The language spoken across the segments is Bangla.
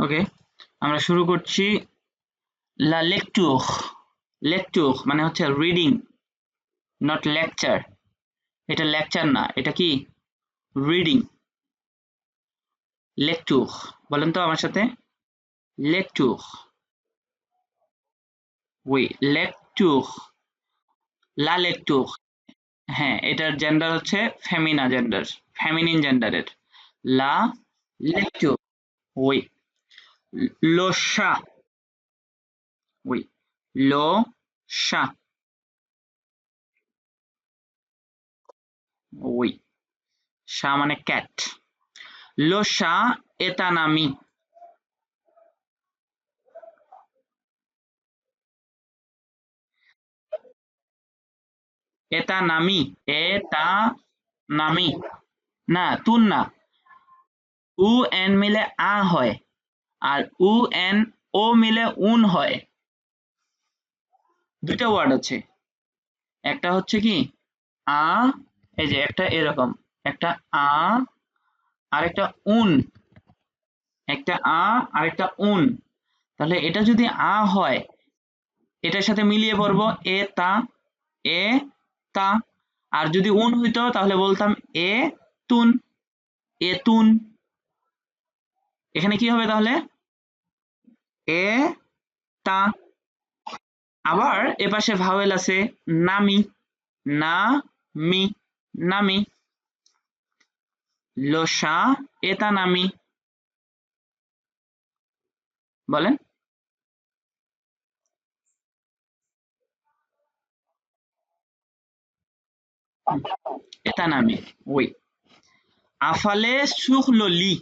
ওকে, আমরা শুরু করছি। লা লেকচুর। লেকচুর মানে হচ্ছে রিডিং, নট লেকচার। এটা লেকচার না, এটা কি রিডিং। লেকচুর বলেন তো আমার সাথে, লেকচুর। উই লেকচুর, লা লেকচুর। হ্যাঁ, এটার জেন্ডার হচ্ছে ফেমিনা জেন্ডার, ফেমিনিন জেন্ডারের। লা লেকচুর। উই লো সা। উই লো সা। উই সা মানে ক্যাট। লো সা এতানামি। এটা নামি, এটা নামি। না, তুন না। উ এন মিলে আ হয়, আর উ এন ও মিলে উন হয়। দুইটা ওয়ার্ড আছে। একটা হচ্ছে কি আ, এই যে একটা এরকম, একটা আ আর একটা উন, একটা আ আর একটা উন। তাহলে এটা যদি আ হয়, এটার সাথে মিলিয়ে পড়বো এ তা, এ তা। আর যদি উন হইতো তাহলে বলতাম এ তুন, এ তুন। এখানে কি হবে তাহলে, এ তা। আবার এপাশে ভাওয়েল আছে নামি, না মি, নামি। লোসা এটা নামি। বলেন। এটা নামি। ওই আফালে সুখ ললি।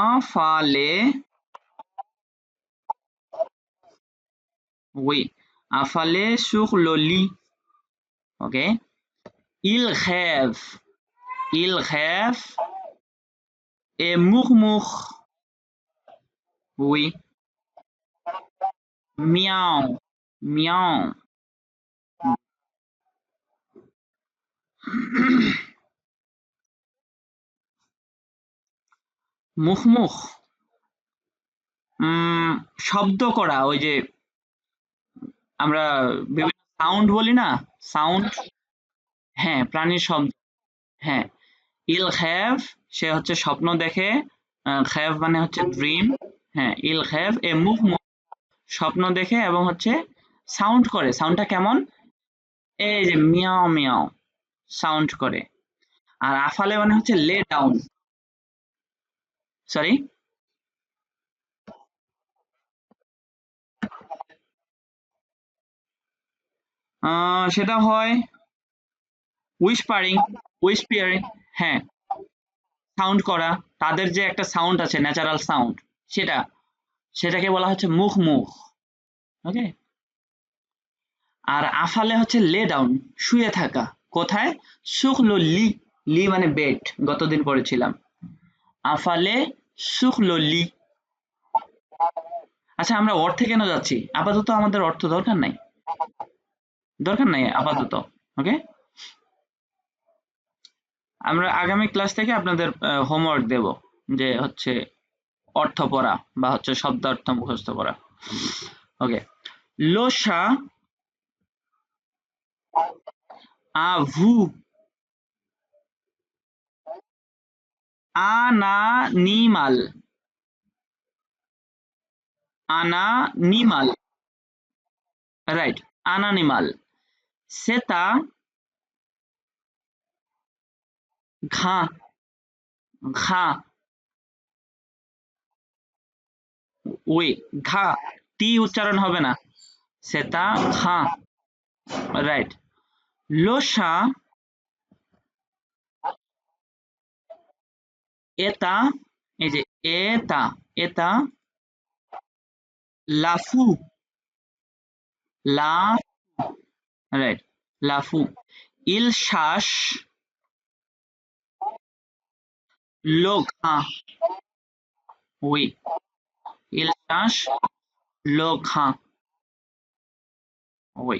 আফালে, ওই আফালে সুখ ললি। ওকে, il rêve, il rêve et murmure. Oui, miaou, miaou. মুখ মুখ, শব্দ করা, ওই যে আমরা বিভিন্ন সাউন্ড বলি না, সাউন্ড। হ্যাঁ, প্রাণীর শব্দ। হ্যাঁ, ইল হ্যাভ, সে হচ্ছে স্বপ্ন দেখে। হ্যাভ মানে হচ্ছে ড্রিম। হ্যাঁ, ইল হ্যাভ এ মুভ, স্বপ্ন দেখে এবং হচ্ছে সাউন্ড করে। সাউন্ডটা কেমন, এই যে মিয়াও মিয়াও সাউন্ড করে। আর আফালে মানে হচ্ছে লে ডাউন। সরি, সেটা হয় উইসপারিং, উইসপিয়ারিং। হ্যাঁ, সাউন্ড করা, তাদের যে একটা সাউন্ড আছে, ন্যাচারাল সাউন্ড, সেটা, সেটাকে বলা হচ্ছে মুখ মুখ। ওকে। আর আফালে হচ্ছে লে ডাউন, শুয়ে থাকা। কোথায়, শুকলো লি, লি মানে বেড, গতদিন পড়েছিলাম। আফালে শুকলো লি। আচ্ছা, আমরা অর্থে কেন যাচ্ছি, আপাতত আমাদের অর্থ দরকার নাই, দরকার নাই আপাতত। ওকে, আমরা আগামী ক্লাস থেকে আপনাদের হোমওয়ার্ক দেব, যে হচ্ছে অর্থ পড়া বা হচ্ছে শব্দার্থ মুখস্থ করা। ওকে, লোসা আভু, আনানিমাল, আনানিমাল, রাইট, আনানিমাল। সেটা ঘা, ঘা, ওই ঘা, টি উচ্চারণ হবে না, সেটা ঘা, রাইট। লোসা এটা, এই যে এটা, এটা লাফু, লা, রাইট, লাফু। ইল শ্বাস লোঘা, ওই ইল শ্বাস লোঘা, ওই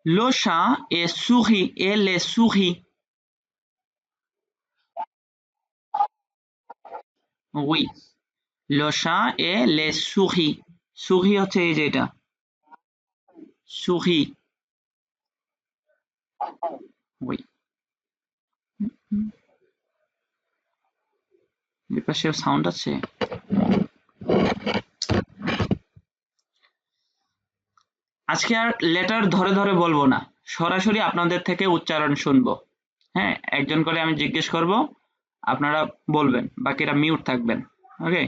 le chat est souris et les souris. উই। লো চা এ লে সুখি। সুখি হচ্ছে এই যে এটা, সুখি। উই। এর পাশেও সাউন্ড আছে। আজকে আর লেটার ধরে ধরে বলবো না, সরাসরি আপনাদের থেকে উচ্চারণ শুনবো। হ্যাঁ, একজন করে আমি জিজ্ঞেস করব, আপনারা বলবেন, বাকিরা মিউট থাকবেন। ওকে,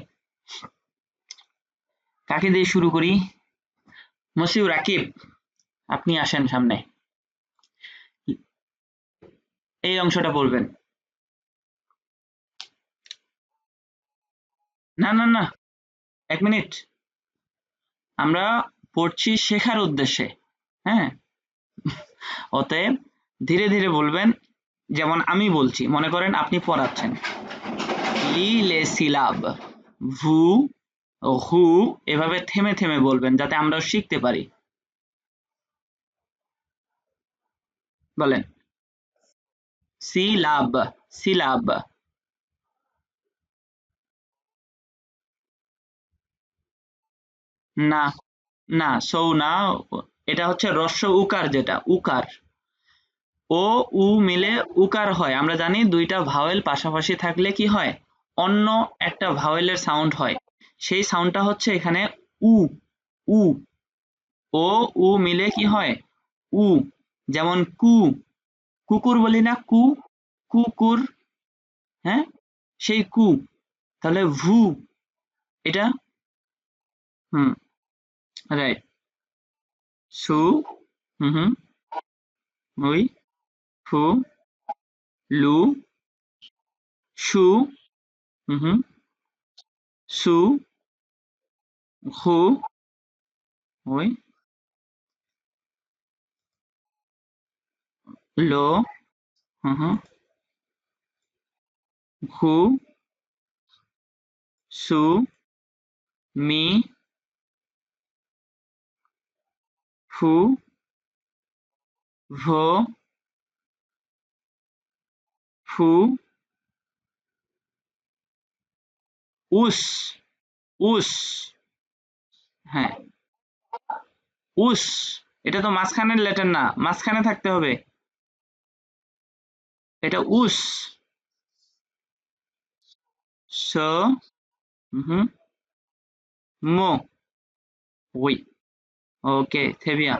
কাকে দিয়ে শুরু করি? মসিউ রাকিব, আপনি আসেন সামনে, এই অংশটা বলবেন। না না না, 1 মিনিট, আমরা পড়ছি শেখার উদ্দেশ্যে। হ্যাঁ, অতএব ধীরে ধীরে বলবেন, যেমন আমি বলছি, মনে করেন আপনি পড়াচ্ছেন। লি লে সিলাব, ভু হু, এভাবে থেমে থেমে বলবেন যাতে আমরাও শিখতে পারি। বলেন। সিলাব, সিলাব। না না, সৌ না, এটা হচ্ছে হ্রস্ব উকার, যেটা উকার। ও উ মিলে উকার হয়, আমরা জানি দুইটা ভাওয়েল পাশাপাশি থাকলে কি হয়, অন্য একটা ভাওয়েলের সাউন্ড হয়, সেই সাউন্ডটা হচ্ছে এখানে উ। উ, ও উ মিলে কি হয়, উ। যেমন কু, কুকুর বলি না, কু, কুকুর। হ্যাঁ, সেই কু। তাহলে ভু, এটা, হুম, রাইট। সু, হুম হুম, ওই, ফু, লু, সু, হুম হুম, সু, হু, ওই, লো, হুম হুম, হু, সু, মি, ফু, ভো, ফু, উস, উস। হ্যাঁ, উস, এটা তো মাঝখানের লেটার না, মাঝখানে থাকতে হবে, এটা উস। স, হুম, মো, ওই। ওকে, থেবিয়া।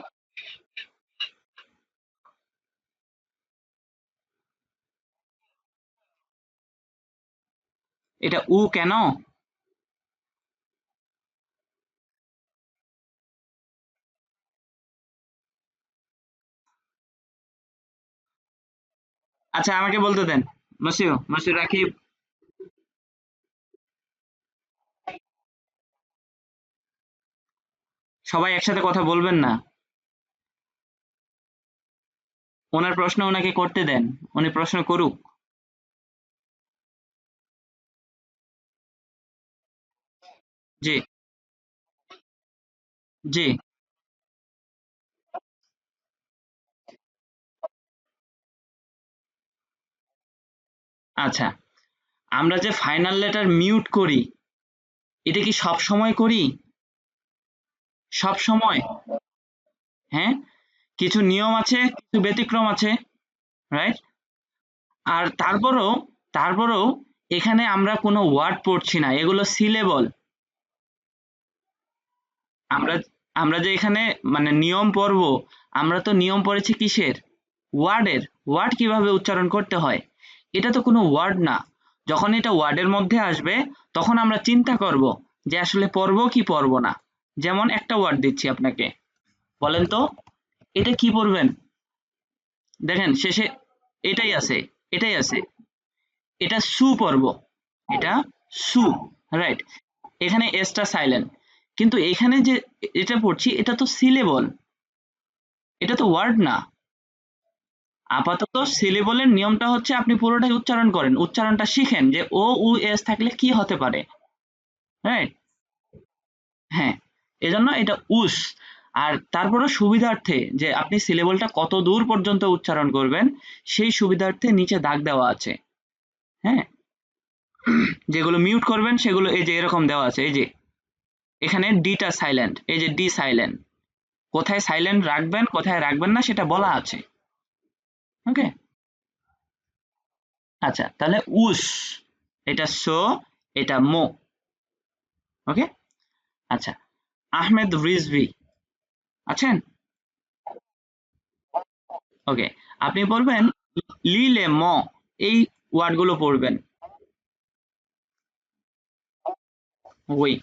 এটা উ কেন? আচ্ছা, আমাকে বলতে দেন। মসিউ, মসিউ রাকিব, সবাই একসাথে কথা বলবেন না। ওনার প্রশ্ন ওনাকে করতে দেন, উনি প্রশ্ন করুক। জি, জি। আচ্ছা, আমরা যে ফাইনাল লেটার মিউট করি, এটা কি সব সময় করি? সব সময়? হ্যাঁ, কিছু নিয়ম আছে, কিছু ব্যতিক্রম আছে, রাইট? আর তারপরেও এখানে আমরা কোনো ওয়ার্ড পড়ছি না, এগুলো সিলেবল। আমরা আমরা যে এখানে মানে নিয়ম পড়ব, আমরা তো নিয়ম পড়েছি কিসের, ওয়ার্ডের। ওয়ার্ড কিভাবে উচ্চারণ করতে হয়, এটা তো কোনো ওয়ার্ড না। যখন এটা ওয়ার্ডের মধ্যে আসবে, তখন আমরা চিন্তা করব যে আসলে পড়বো কি পড়বো না। যেমন একটা ওয়ার্ড দিচ্ছি আপনাকে, বলেন তো, এটা কি পড়বেন? দেখেন শেষে এটাই আছে, এটাই আছে, এটা সু পড়ব, এটা সু, রাইট। এখানে এসটা সাইলেন্ট, কিন্তু এখানে যে এটা পড়ছি, এটা তো সিলেবল, এটা তো ওয়ার্ড না। আপাতত সিলেবলের নিয়মটা হচ্ছে আপনি পুরোটাই উচ্চারণ করেন, উচ্চারণটা শিখেন যে ও উ এস থাকলে কি হতে পারে, রাইট? হ্যাঁ, এজন্য এটা উস। আর তারপরে সুবিধার্থে যে আপনি সিলেবলটা কত দূর পর্যন্ত উচ্চারণ করবেন, সেই সুবিধার্থে নিচে দাগ দেওয়া আছে। হ্যাঁ, যেগুলো মিউট করবেন সেগুলো এই যে এরকম দেওয়া আছে, এই যে এখানে ডিটা সাইলেন্ট, এই যে ডি সাইলেন্ট, কোথায় সাইলেন্ট রাখবেন কোথায় রাখবেন না সেটা বলা আছে। ওকে, আচ্ছা তাহলে উস, এটা সো, এটা মো। ওকে, আচ্ছা আহমেদ রিজভি আছেন? ওকে, আপনি বলবেন লিলে ম, এই ওয়ার্ড গুলো পড়বেন। ওই,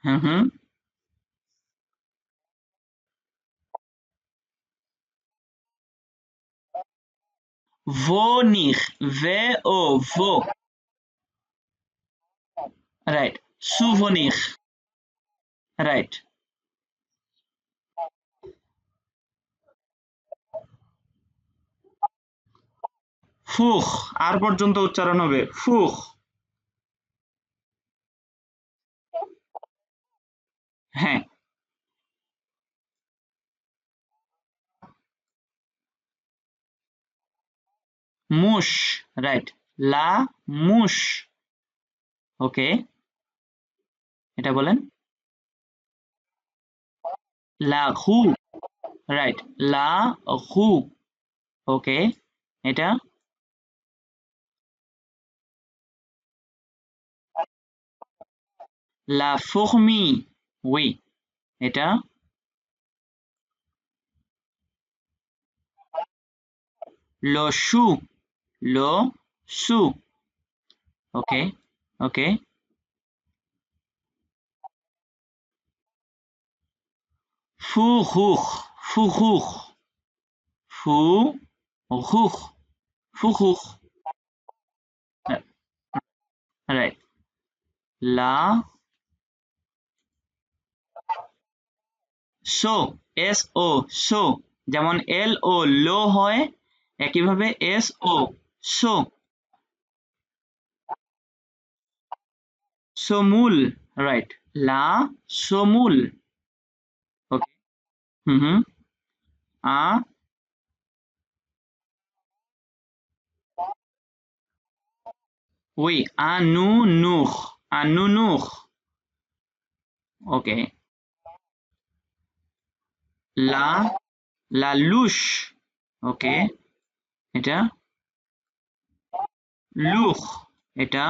হুম হুম, ভোনিখ, ভে ও ভো, রাইট, সুভনিখ, রাইট, ফুখ, আর পর্যন্ত উচ্চারণ হবে ফুখ। হ্যাঁ, মুশ, রাইট, লা মুশ। ওকে, এটা বলেন। লা হু, রাইট, লা হু। ওকে, এটা লা ফোরমি, উই, এটা লো শু, লো সু। ওকে, ওকে, ফু হুখ, ফু হুখ, ফু হুখ, ফু হুখ, রাইট, লা সো, এস ও, সো, যেমন এল ও লো হয়, একইভাবে এস ও সো, সমূল, রাইট, লা সমূল। ওকে, হুম হুম, আ উই, আনু নুখ, আনু নুখ। ওকে, লা লা লুশ। ওকে, এটা লুখ, এটা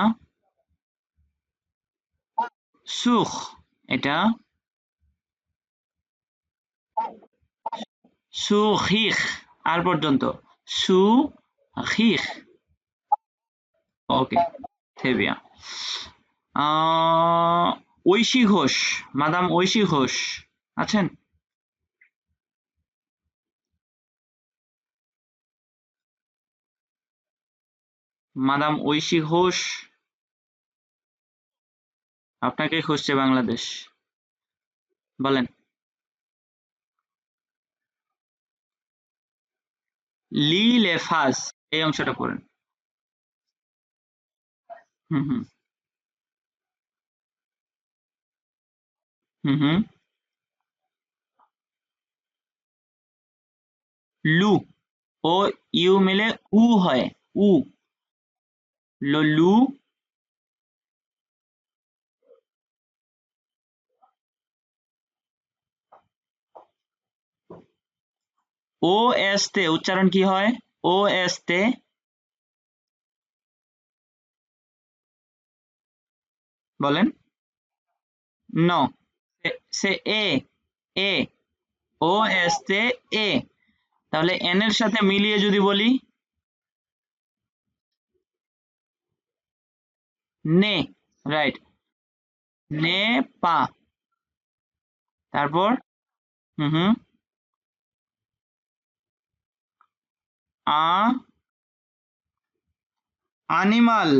সুখ, এটা সুখিখ, আর পর্যন্ত সুখিখ। Okay, très bien. Aishi Ghosh, মাদাম ঐশী ঘোষ আছেন? মাদাম ঐশী ঘোষ, আপনাকে খুঁজছে বাংলাদেশ, বলেন। লি লেফাস, এই অংশটা পড়েন। হুম হুম, হুম হুম, লু, ও ইউ মিলে উ হয়, উ, লু, ও এস তে উচ্চারণ কি হয়? ও এস তে, বলেন। ন, সে এ, এ, ও এস তে এ, তাহলে এন এর সাথে মিলিয়ে যদি বলি নে, রাইট, নে পা, তারপর হুম হুম, আ, আনিমাল,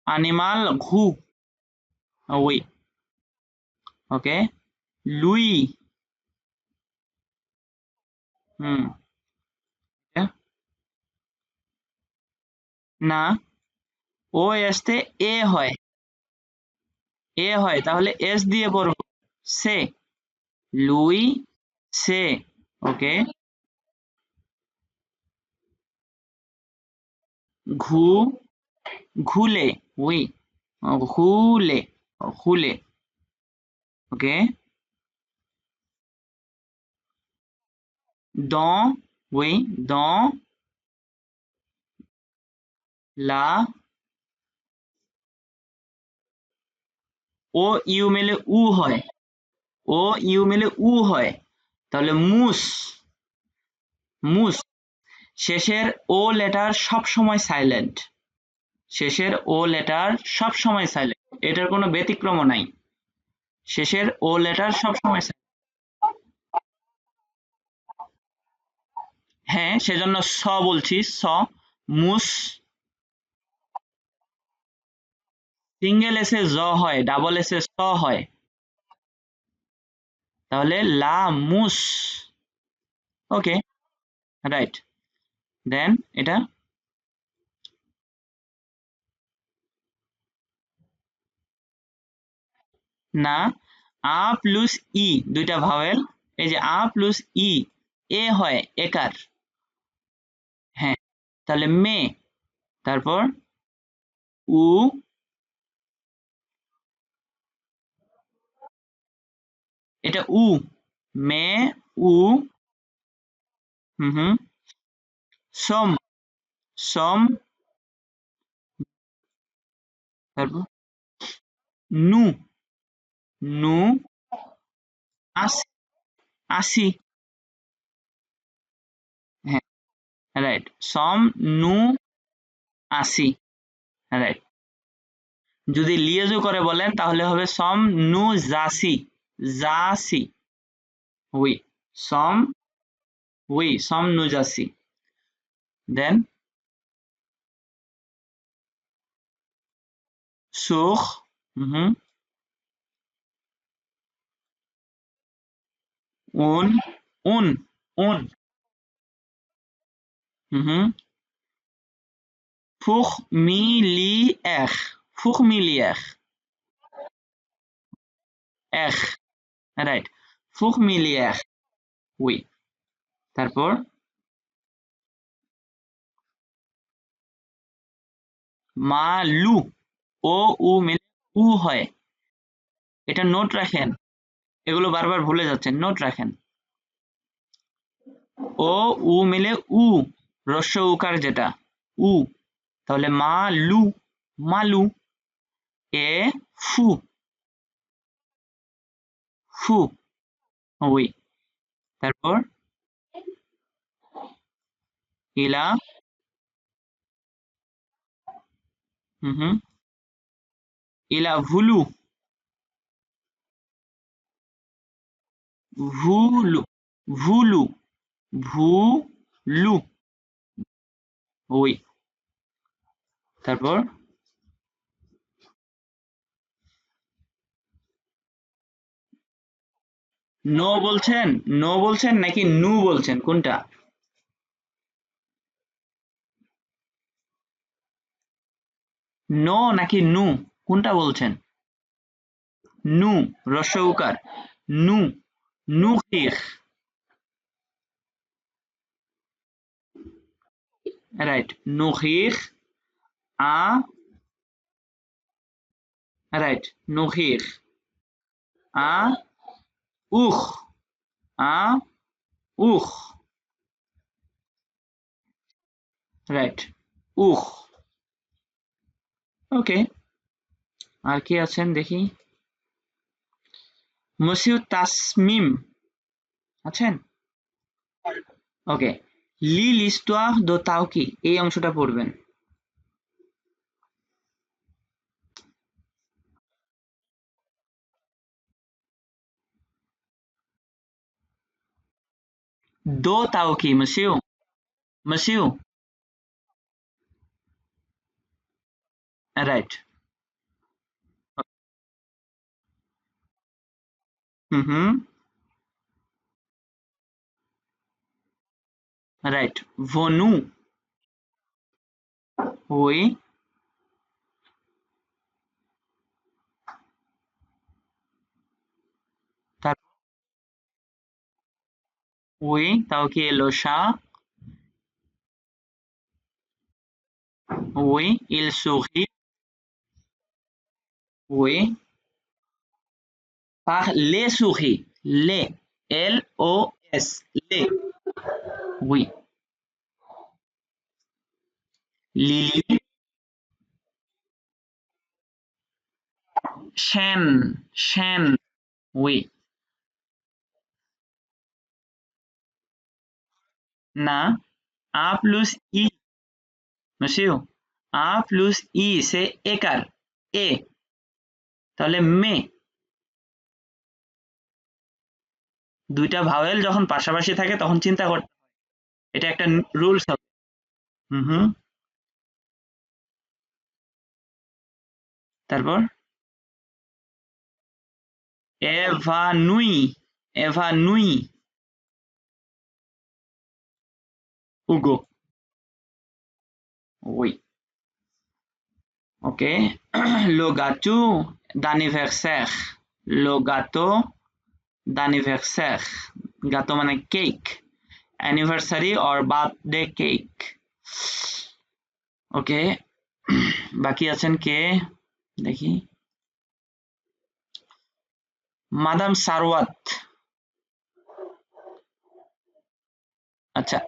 আনিমাল ঘু, ওই, ওকে, লুই, হুম, না, ও এস তে এ হয়, এ হয় তাহলে এস দিয়ে পড়বো, সে, লুই, সে। ওকে, ঘু ঘুলে, oui, ঘুলে, ঘুলে, ok, dans, oui, dans la, ও ইউ মেলে উ হয়, ও ইউ মেলে উ হয়, তাহলে মুস, মুস, শেষের ও লেটার সব সময় সাইলেন্ট, শেষের ও লেটার সব সময় সাইলেন্ট, এটার কোনো ব্যতিক্রম নাই, শেষের ও লেটার সব সময় হ্যাঁ, সেজন্য স বলছি, স, মুস, সিঙ্গেল এসে জ হয়, ডাবল এসে স হয়, তাহলে লা মুস, ওকে, রাইট, দেন এটা না, আ প্লুস ই দুইটা ভাওয়েল, এই যে আ প্লুস ই, এ হয় একার, হ্যাঁ, তাহলে মে, তারপর উ, এটা উ, মে, উ, হুম হুম, সম, সম, তারপর নু, নু, আশি, আশি, হ্যাঁ, রাইট, সম, নু, আশি, রাইট, যদি লিয়েজু করে বলেন তাহলে হবে সম নু জাসি, জাসি, উই, সম, উই, সম নু জাসি, দেন সুখ, হুম, উন, উন, উন, হুম, ফুখ মি লি এখ, ফুখ মি লি এখ, এখ, রাইট, ফুখ মি লি এখ, উই, তারপর মা লু, ও উ মিলে উ হয়, এটা নোট রাখেন, এগুলো বারবার ভুলে যাচ্ছেন, নোট রাখেন, ও উ মিলে উ, রস্য উকার যেটা, উ, তাহলে মা লু, মালু, এ ফু, ফু, ওই, তারপর ইলা, হুম, ইলা ভুলু, ভুলু, ভুলু, ভুলু, ওই, তারপর নো বলছেন, নো বলছেন নাকি নু বলছেন, কোনটা? নো নাকি নু, কোনটা বলছেন? নু, রস্য উকার, নু, নুখিখ, রাইট, নুখিখ, আ, রাইট, নুখিখ, আ, উখ, আ, উখ, রাইট, উখ, ওকে, আর কি আছেন দেখি, মসিউ তাসমিম আছেন, ওকে, লি লিস্টোয়ার দো তাওকি, এই অংশটা পড়বেন, দো তাওকি মসিউ, মসিউ, রাইট, হুম, রাইট, ভনু, ওই, তার ওই তাওকি এলো Shah, Oui, il sourit. Oui. Par les souris. Les. L-O-S. Les. Oui. Lily. Chêne. Chêne. Oui. Na. A plus I. Monsieur. A plus I. C'est écar. এ তাহলে মে দুইটা ভাওয়েল যখন পাশাপাশি থাকে তখন চিন্তা করতে এটা একটা রুলস হবে হুম হুম তারপর এভানুই এভানুই Hugo oui ok le gâteau d'anniversaire le gâteau d'anniversaire gâteau মানে cake anniversary or birthday cake ওকে বাকি আছেন কে দেখি মাদাম সারওয়াত আচ্ছা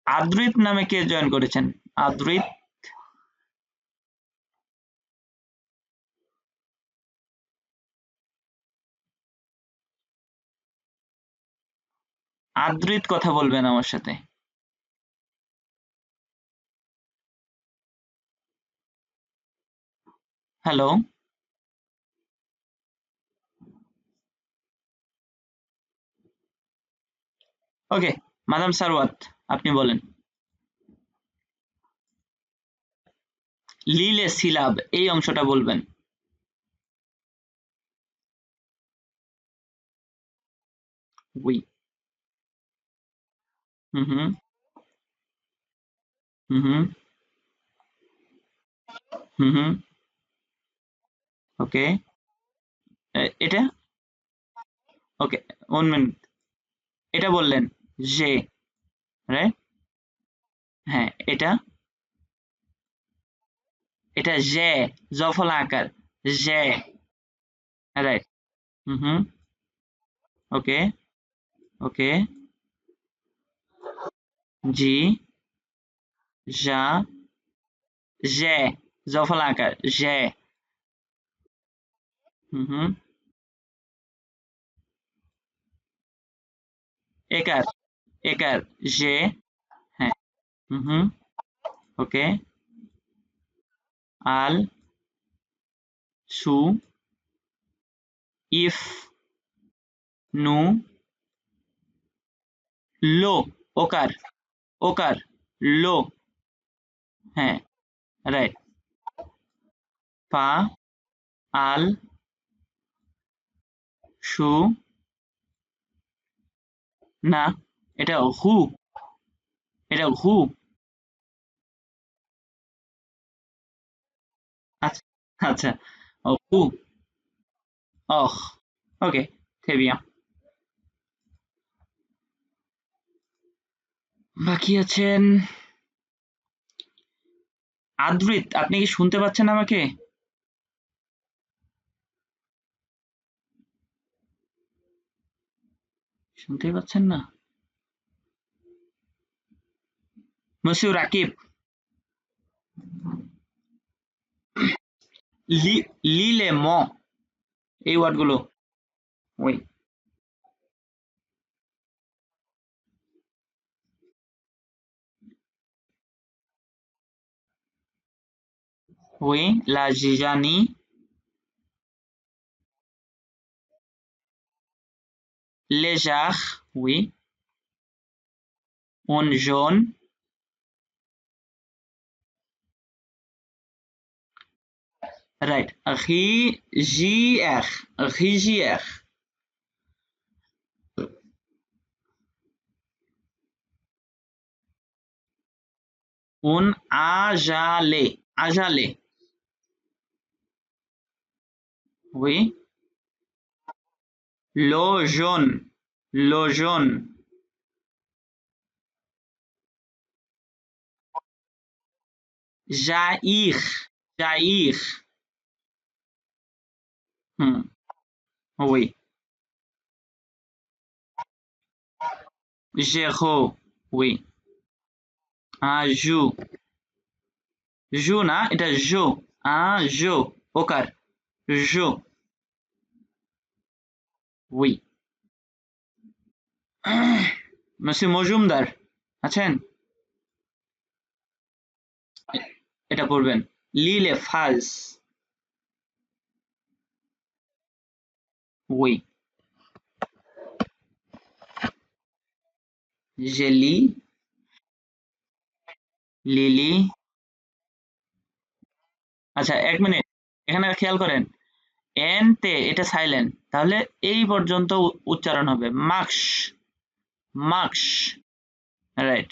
আদ্রিত নামে কে জয়েন করেছেন আদ্রিত আদ্রিত কথা বলবেন আমার সাথে হ্যালো ওকে মাদাম সারওয়াত আপনি বলেন লিলে সিলাব এই অংশটা বলবেন উই হুম হুম হুম হুম হুম হুম ওকে এটা ওকে 1 মিনিট এটা বললেন যে রাইট হ্যাঁ এটা এটা যে জফলা আকার যে রাইট হুম হুম ওকে ওকে জি যা যে জফলা আকার যে হুম হুম একার একার যে হ্যাঁ হুম হুম ওকে আল সু ইফ নু লো ওকার ওকার লো হ্যাঁ রাইট পা আল সু না এটা হু এটা হু আচ্ছা আচ্ছা ও হু অহ ওকে très bien বাকি আছেন আদ্রিত আপনি কি শুনতে পাচ্ছেন আমাকে শুনতেই পাচ্ছেন না মসিউ রাকিব লি লিলে ম এই ওয়ার্ড গুলো ওই ওই লা জিজানি lézard oui un jaune right rigière rigière un ajalé oui le jaune जाइख जाइख oui जेखो oui জু জু না এটা জো জো ওকার জো oui monsieur মজুমদার আছেন এটা পড়বেন লিলে ফাজ oui জেলি লিলি আচ্ছা এক মিনিট এখানে খেয়াল করেন এন তে এটা সাইলেন্ট তাহলে এই পর্যন্ত উচ্চারণ হবে মাক্স মাক্স রাইট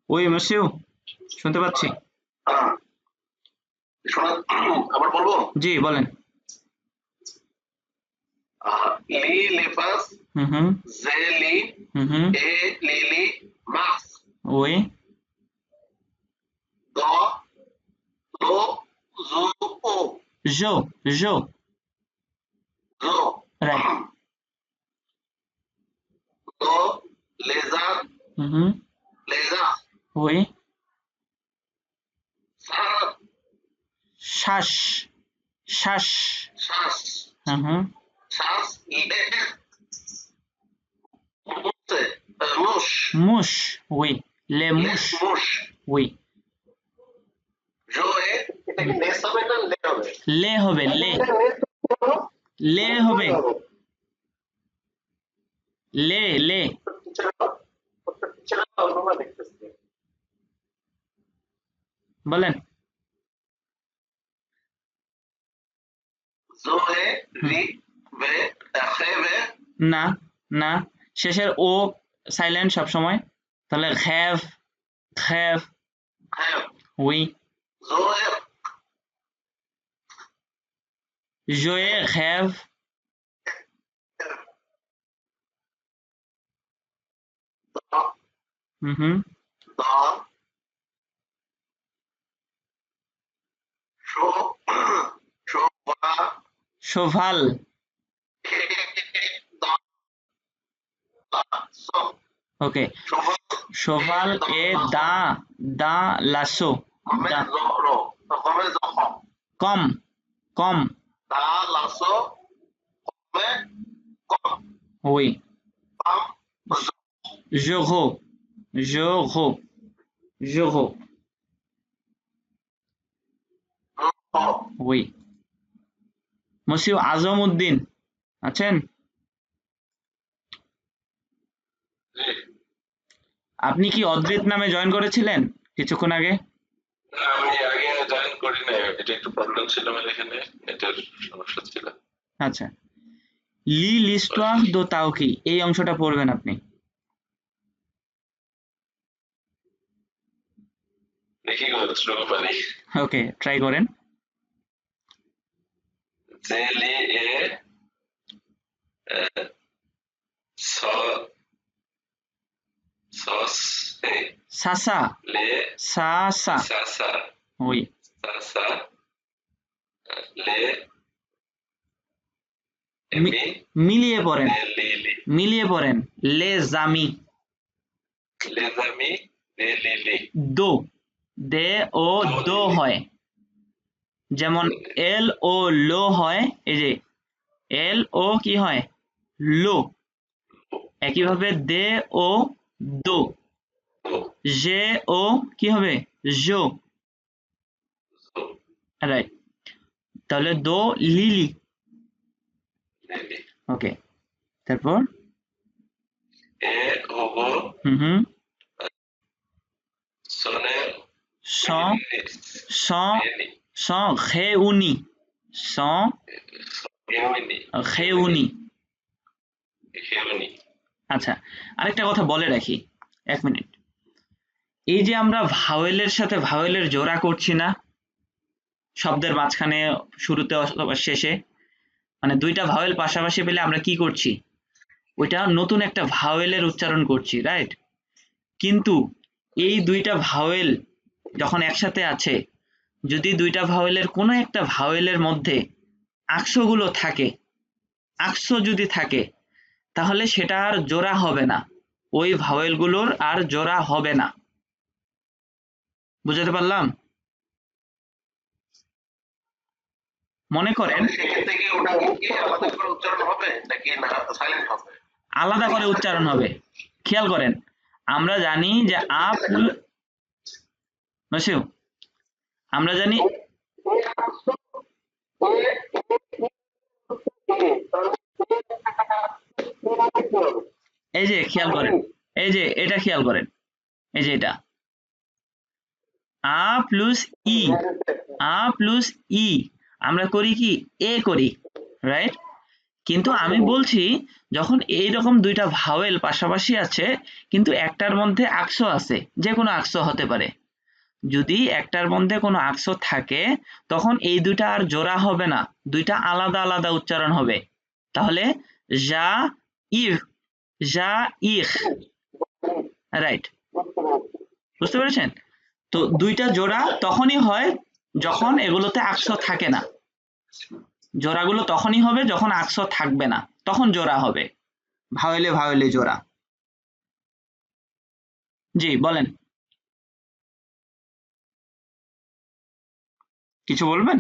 ওই মাসিউ শুনতে পাচ্ছি আবার বলবো জি বলেন লি লেফাস জেলি এ লিলি মাস ওই দ লো জু ও জো জো জো রাইট লো লেজা লেজা ওই সা শ্বাস শ্বাস শ্বাস শ্বাস লে মুশ মুশ ওই লে মুশ মুশ ওই জোয়ে এটা কি নেস হবে না লে হবে লে হবে লে হবে লে লে বলেন জোয়ে রি বে খেবে না না শেষের ও সাইলেন্ট সব সময় তাহলে খ্যাভ খ্যাভ খেব উই জোয়ে জোয়ে খ্যাভ দা শো শোভা শোভাল ওকে শোভাল এ দা দা লাসো দা কম কম oui Joro Joro Joro oui monsieur Azamuddin আছেন আপনি কি অদ্রিত নামে জয়েন করেছিলেন কিছুক্ষণ আগে আমি আগে জয়েন করি না এটা একটু প্রবলেম ছিল আমার এখানে এটার সমস্যা ছিল আচ্ছা লি l'histoire de Taoki এই অংশটা পড়বেন আপনি দেখি শুরু পারি ওকে ট্রাই করেন জেলি এ স সস এ সাসা লে সাসা সাসা oui সাসা লে এমি মিলিয়ে পড়েন, লিলি মিলিয়ে পড়েন। les amis, les amis de Lily দো, দে ও দো হয়, যেমন এল ও লো হয়, এই যে এল ও কি হয়, লো। একইভাবে দে ও দো, জে ও কি হবে, জো। রাইট, তাহলে দো লিলি। Lily ওকে, তারপর e Hugo হুম sone sans sans Lily sans réuni, sans Euni réuni। Euni আচ্ছা, আরেকটা কথা বলে রাখি, 1 মিনিট। এই যে আমরা ভাওয়েলের সাথে ভাওয়েলের জোড়া করছি না, শব্দের মাঝখানে, শুরুতে অথবা শেষে, মানে দুইটা ভাওয়েল পাশাপাশি পেলে আমরা কি করছি, ওইটা নতুন একটা ভাওয়েলের উচ্চারণ করছি, রাইট? কিন্তু এই দুইটা ভাওয়েল যখন একসাথে আছে, যদি দুইটা ভাওয়েলের কোনো একটা ভাওয়েলের মধ্যে আকশগুলো থাকে, আকশ যদি থাকে, তাহলে সেটা আর জোড়া হবে না, ওই ভাওয়েলগুলোর আর জোড়া হবে না। বুঝাতে পারলাম? মনে করেন সেক্ষেত্রে কি ওটা কি আলাদা করে উচ্চারণ হবে নাকি না সাইলেন্ট হবে? আলাদা করে উচ্চারণ হবে। খেয়াল করেন, আমরা জানি যে আমরা জানি এই যে খেয়াল করেন, এই যে এটা খেয়াল করেন, এই যে এটা আ প্লাস ই, আ প্লাস ই আমরা করি কি, এ করি, রাইট? কিন্তু আমি বলছি যখন এইরকম দুইটা ভাওয়েল পাশাপাশি আছে, কিন্তু একটার মধ্যে আকশ আছে, যে কোনো আকশ হতে পারে, যদি একটার মধ্যে কোনো আকশ থাকে, তখন এই দুইটা আর জোড়া হবে না, দুইটা আলাদা আলাদা উচ্চারণ হবে। তাহলে যা ইফ, যা ইখ, রাইট? বুঝতে পেরেছেন? তো দুইটা জোড়া তখনই হয় যখন এগুলোতে আকশ থাকে না, জোড়াগুলো তখনই হবে যখন আকশ থাকবে না, তখন জোড়া হবে, ভাওয়েলে ভাওয়েলে জোড়া। জি বলেন, কিছু বলবেন?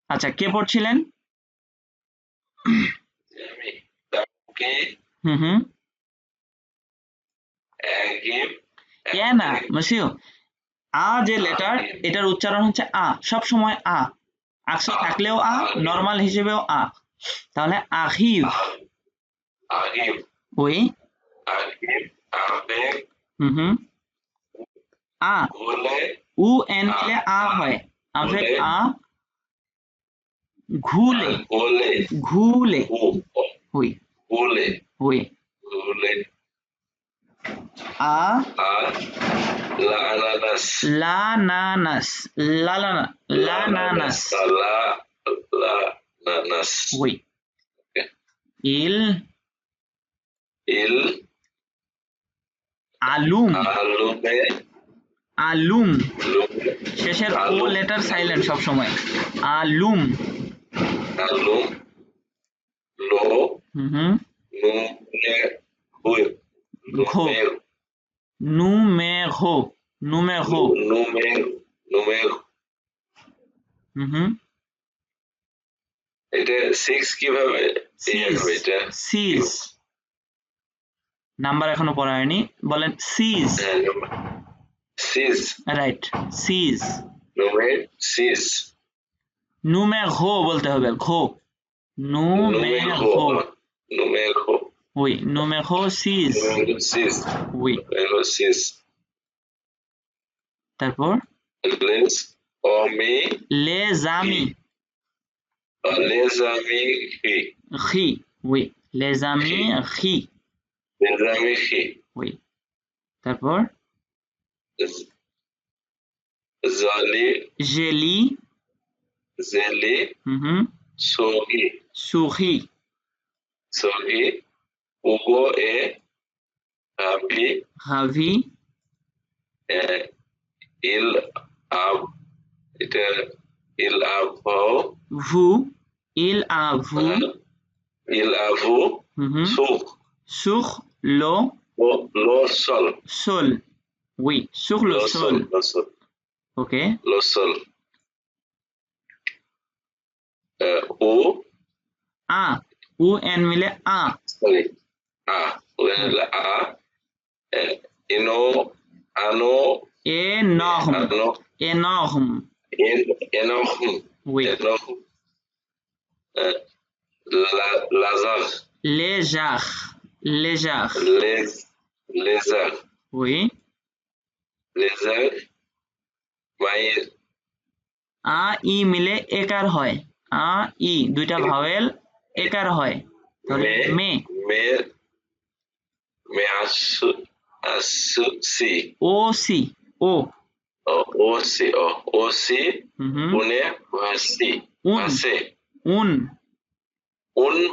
আচ্ছা, কে পড়ছিলেন? আমি তাকে হুম Agim এ না মসিউ, আ যে লেটার, এটার উচ্চারণ হচ্ছে আ, সব সময় আ, আকশ থাকলেও আ, নরমাল হিসেবেও আ। তাহলে আহিব, Agim ওই Agim avec হুম আ, Gole উ এন মিলে আ হয়, avec আ, ঘুলে, Gole ঘুলে, ওই Gole ওই Gole আ Lananas লানানাস, লানানাস, Lananas ওই ইল Il আলুম, Alume আলুম, Lume শেষের ও Alum লেটার সাইলেন্ট সব সময়, আলুম। Alum Lo হুম Nume ঘো, নুমেঘো, নুমেঘো, Numero হুম এটা 6 কিভাবে ইয়ে হবে এটা সিজ, নাম্বার এখনো পড়া হয়নি, বলেন সিজ, সিজ রাইট, সিজ। নুমের সিজ নুমেঘো বলতে হবে, ঘো, নুমেঘো, নুমেরো ওই নুমেঘো সিজ, সিজ ওই। নুমেরো সিজ তারপর less ওমি les amis, les amis ri, oui, les amis ri, les amis oui। তারপর Zali jeli, Zeli Sogi souris, Sogi Hugo et Ravi ravi, il a এটা ইল আভু ভু ইল আভু ইল আভু সুখ সুখ লো লো সল sol oui sur le low sol Saul ok low Saul O a u n মিলে a sorry well ino ano énorme ano énorme énorme oui énorme lazar légère légère lézard oui lézard মায়ের a i মিলে একার হয় a i দুইটা ভাওয়েল একার হয় তাহলে মে মে আসু সি o si o ও সি উনে ভাসি ভাসে un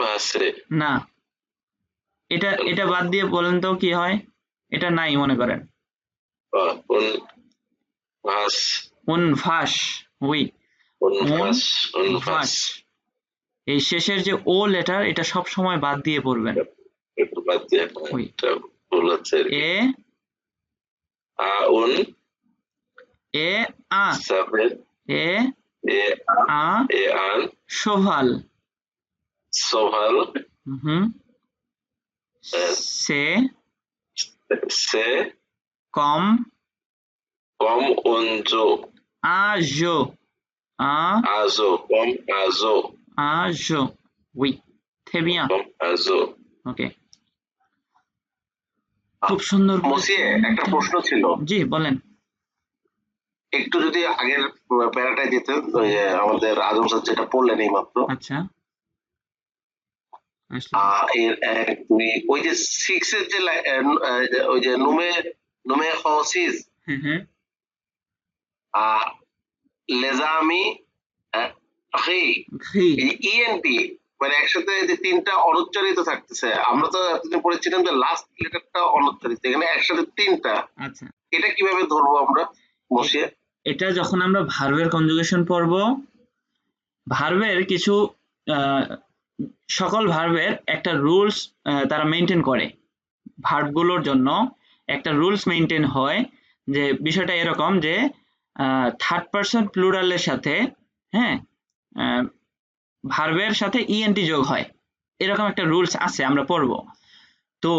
ভাসে না এটা বাদ দিয়ে বলেন তো কি হয় এটা নাই মনে করেন উন ভাস un vache oui উন ভাস vache এই শেষের যে ও লেটার এটা সব সময় বাদ দিয়ে পড়বেন একটু বাদ দিয়ে ওই। এটা ভুল হচ্ছে এ উন এ আ সাবের এ এ আ এ আন cheval সোভাল c'est সে comme কম অঞ্জো ajo আজো কম আজো ajo oui très bien কম আজো ok খুব সুন্দর মসিয়ে একটা প্রশ্ন ছিল, জি বলেন একটু যদি আগের প্যারাটায় যেতেন, ওই যে আমাদের আজম স্যার যেটা পড়লেন এই মাত্র, আচ্ছা ওই যে 6 এর যে ওই যে নুমে হসিস লেজামি ইএনটি মানে একসাথে যে তিনটা অনুচ্চারিত থাকতেছে, আমরা তো এতদিন পড়েছিলাম যে লাস্ট লেটারটা অনুচ্চারিত, এখানে একসাথে তিনটা, আচ্ছা এটা কিভাবে ধরবো আমরা বসিয়ে? এটা যখন আমরা ভার্বের কনজুগেশন পড়ব, ভার্বের কিছু সকল ভার্বের একটা রুলস তারা মেনটেন করে, ভার্বগুলোর জন্য একটা রুলস মেনটেন হয়, যে বিষয়টা এরকম যে থার্ড পারসন প্লুরালের সাথে হ্যাঁ ভার্বের সাথে ইএনটি যোগ হয়, এরকম একটা রুলস আছে, আমরা পড়ব। তো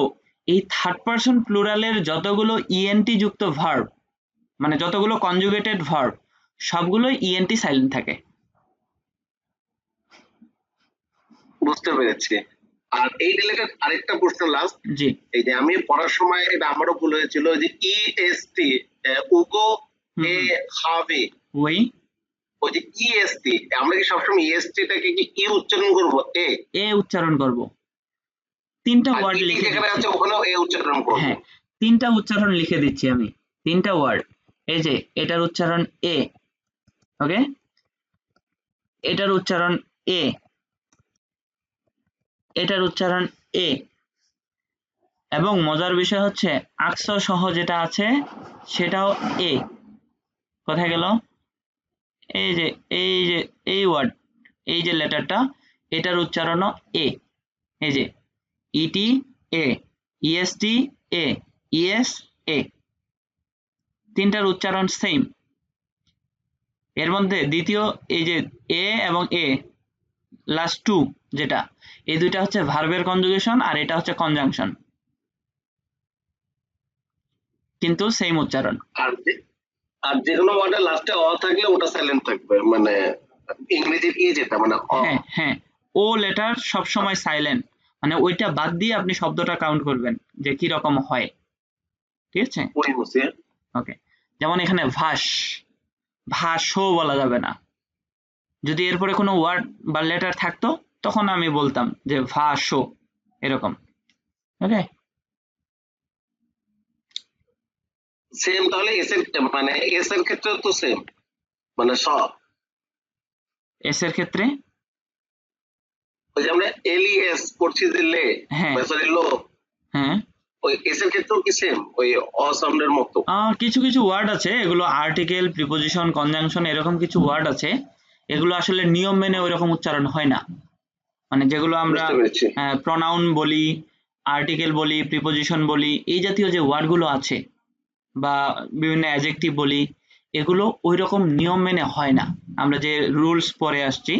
এই থার্ড পারসন প্লুরালের যতগুলো ইএনটি যুক্ত ভার্ব, মানে যতগুলো কনজুগেটেড ভার্ব, সবগুলোই ইএনটি সাইলেন্ট থাকে। বুঝতে পেরেছি। আর এই রিলেটেড আরেকটা প্রশ্ন লাস্ট, জি এই যে আমি পড়ার সময় এটা আমারও ভুল হয়েছিল, যে ইএসটি উগো এ হাভে, ওই ওই যে ইএসটি, আমরা কি সবসময় ইএসটি টাকে কি ই উচ্চারণ করব? এ উচ্চারণ করব, তিনটা আর ওয়ার্ড লিখে যেখানে দিচ্ছি। আছে ওখানেও এ উচ্চারণ করব। হ্যাঁ তিনটা উচ্চারণ লিখে দিচ্ছি আমি, তিনটা ওয়ার্ড। এই যে এটার উচ্চারণ এ, ওকে, এটার উচ্চারণ এ, এটার উচ্চারণ এ, এবং মজার বিষয় হচ্ছে আকস সহ যেটা আছে সেটাও এ। কোথায় গেল? এই যে এই ওয়ার্ড, এই যে লেটারটা, এটার উচ্চারণও এ। এই যে ইটি এ, ইএসটি এ, ইএস এ, তিনটার উচ্চারণ সেম। এর মধ্যে দ্বিতীয় এই যে এ এবং এ লাস্ট টু যেটা, এই দুইটা হচ্ছে ভার্বের কনজুগেশন, আর এটা হচ্ছে কনজাংশন, কিন্তু সেম উচ্চারণ। আর যেগুলো ওয়ার্ডে লাস্টে অ থাকলে ওটা সাইলেন্ট থাকবে, মানে ইংরেজির ই যেটা মানে হ্যাঁ হ্যাঁ, ও লেটার সব সময় সাইলেন্ট, মানে ওইটা বাদ দিয়ে আপনি শব্দটা কাউন্ট করবেন যে কি রকম হয়, ঠিক আছে? ওকে, যেমন এখানে ভাস, ভাসও বলা যাবে না, যদি এরপরে কোনো ওয়ার্ড বা লেটার থাকতো তখন আমি বলতাম যে ভাসো, এরকম। ওকে, সেম। তাহলে এস এর মানে এস এর ক্ষেত্রে তো সেম, মানে সব এস এর ক্ষেত্রে ওই যে আমরা এলইএস পড়ছি যে লে, হ্যাঁ সরি লো, হ্যাঁ ওই এস এর ক্ষেত্রেও কি সেম ওই অ সাউন্ডের মতো? কিছু কিছু ওয়ার্ড আছে, এগুলো আর্টিকেল, প্রিপোজিশন, কনজাংশন, এরকম কিছু ওয়ার্ড আছে, এগুলো আসলে নিয়ম মেনে ওইরকম উচ্চারণ হয় না। মানে যেগুলো আমরা বুঝতে পেরেছি। প্রনাউন বলি, আর্টিকেল বলি, প্রিপোজিশন বলি, এই জাতীয় যে ওয়ার্ডগুলো আছে বা বিভিন্ন অ্যাডজেক্টিভ বলি, এগুলো ওইরকম নিয়ম মেনে হয় না। আমরা যে রুলস পড়ে আসছি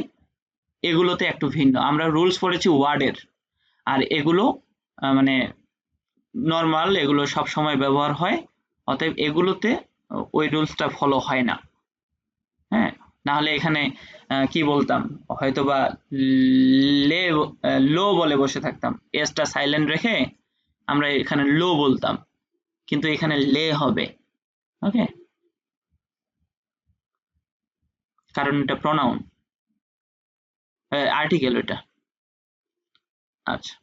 এগুলোতে একটু ভিন্ন। আমরা রুলস পড়েছি ওয়ার্ডের, আর এগুলো মানে নর্মাল, এগুলো সব সময় ব্যবহার হয়, অতএব এগুলোতে ওই রুলসটা ফলো হয় না। হ্যাঁ, না হলে এখানে কি বলতাম, হয়তোবা লে লো বলে বসে থাকতাম, এসটা সাইলেন্ট রেখে আমরা এখানে লো বলতাম, কিন্তু এখানে লে হবে। ওকে, কারণ এটা প্রনাউন, আর্টিকেল ওটা। আচ্ছা,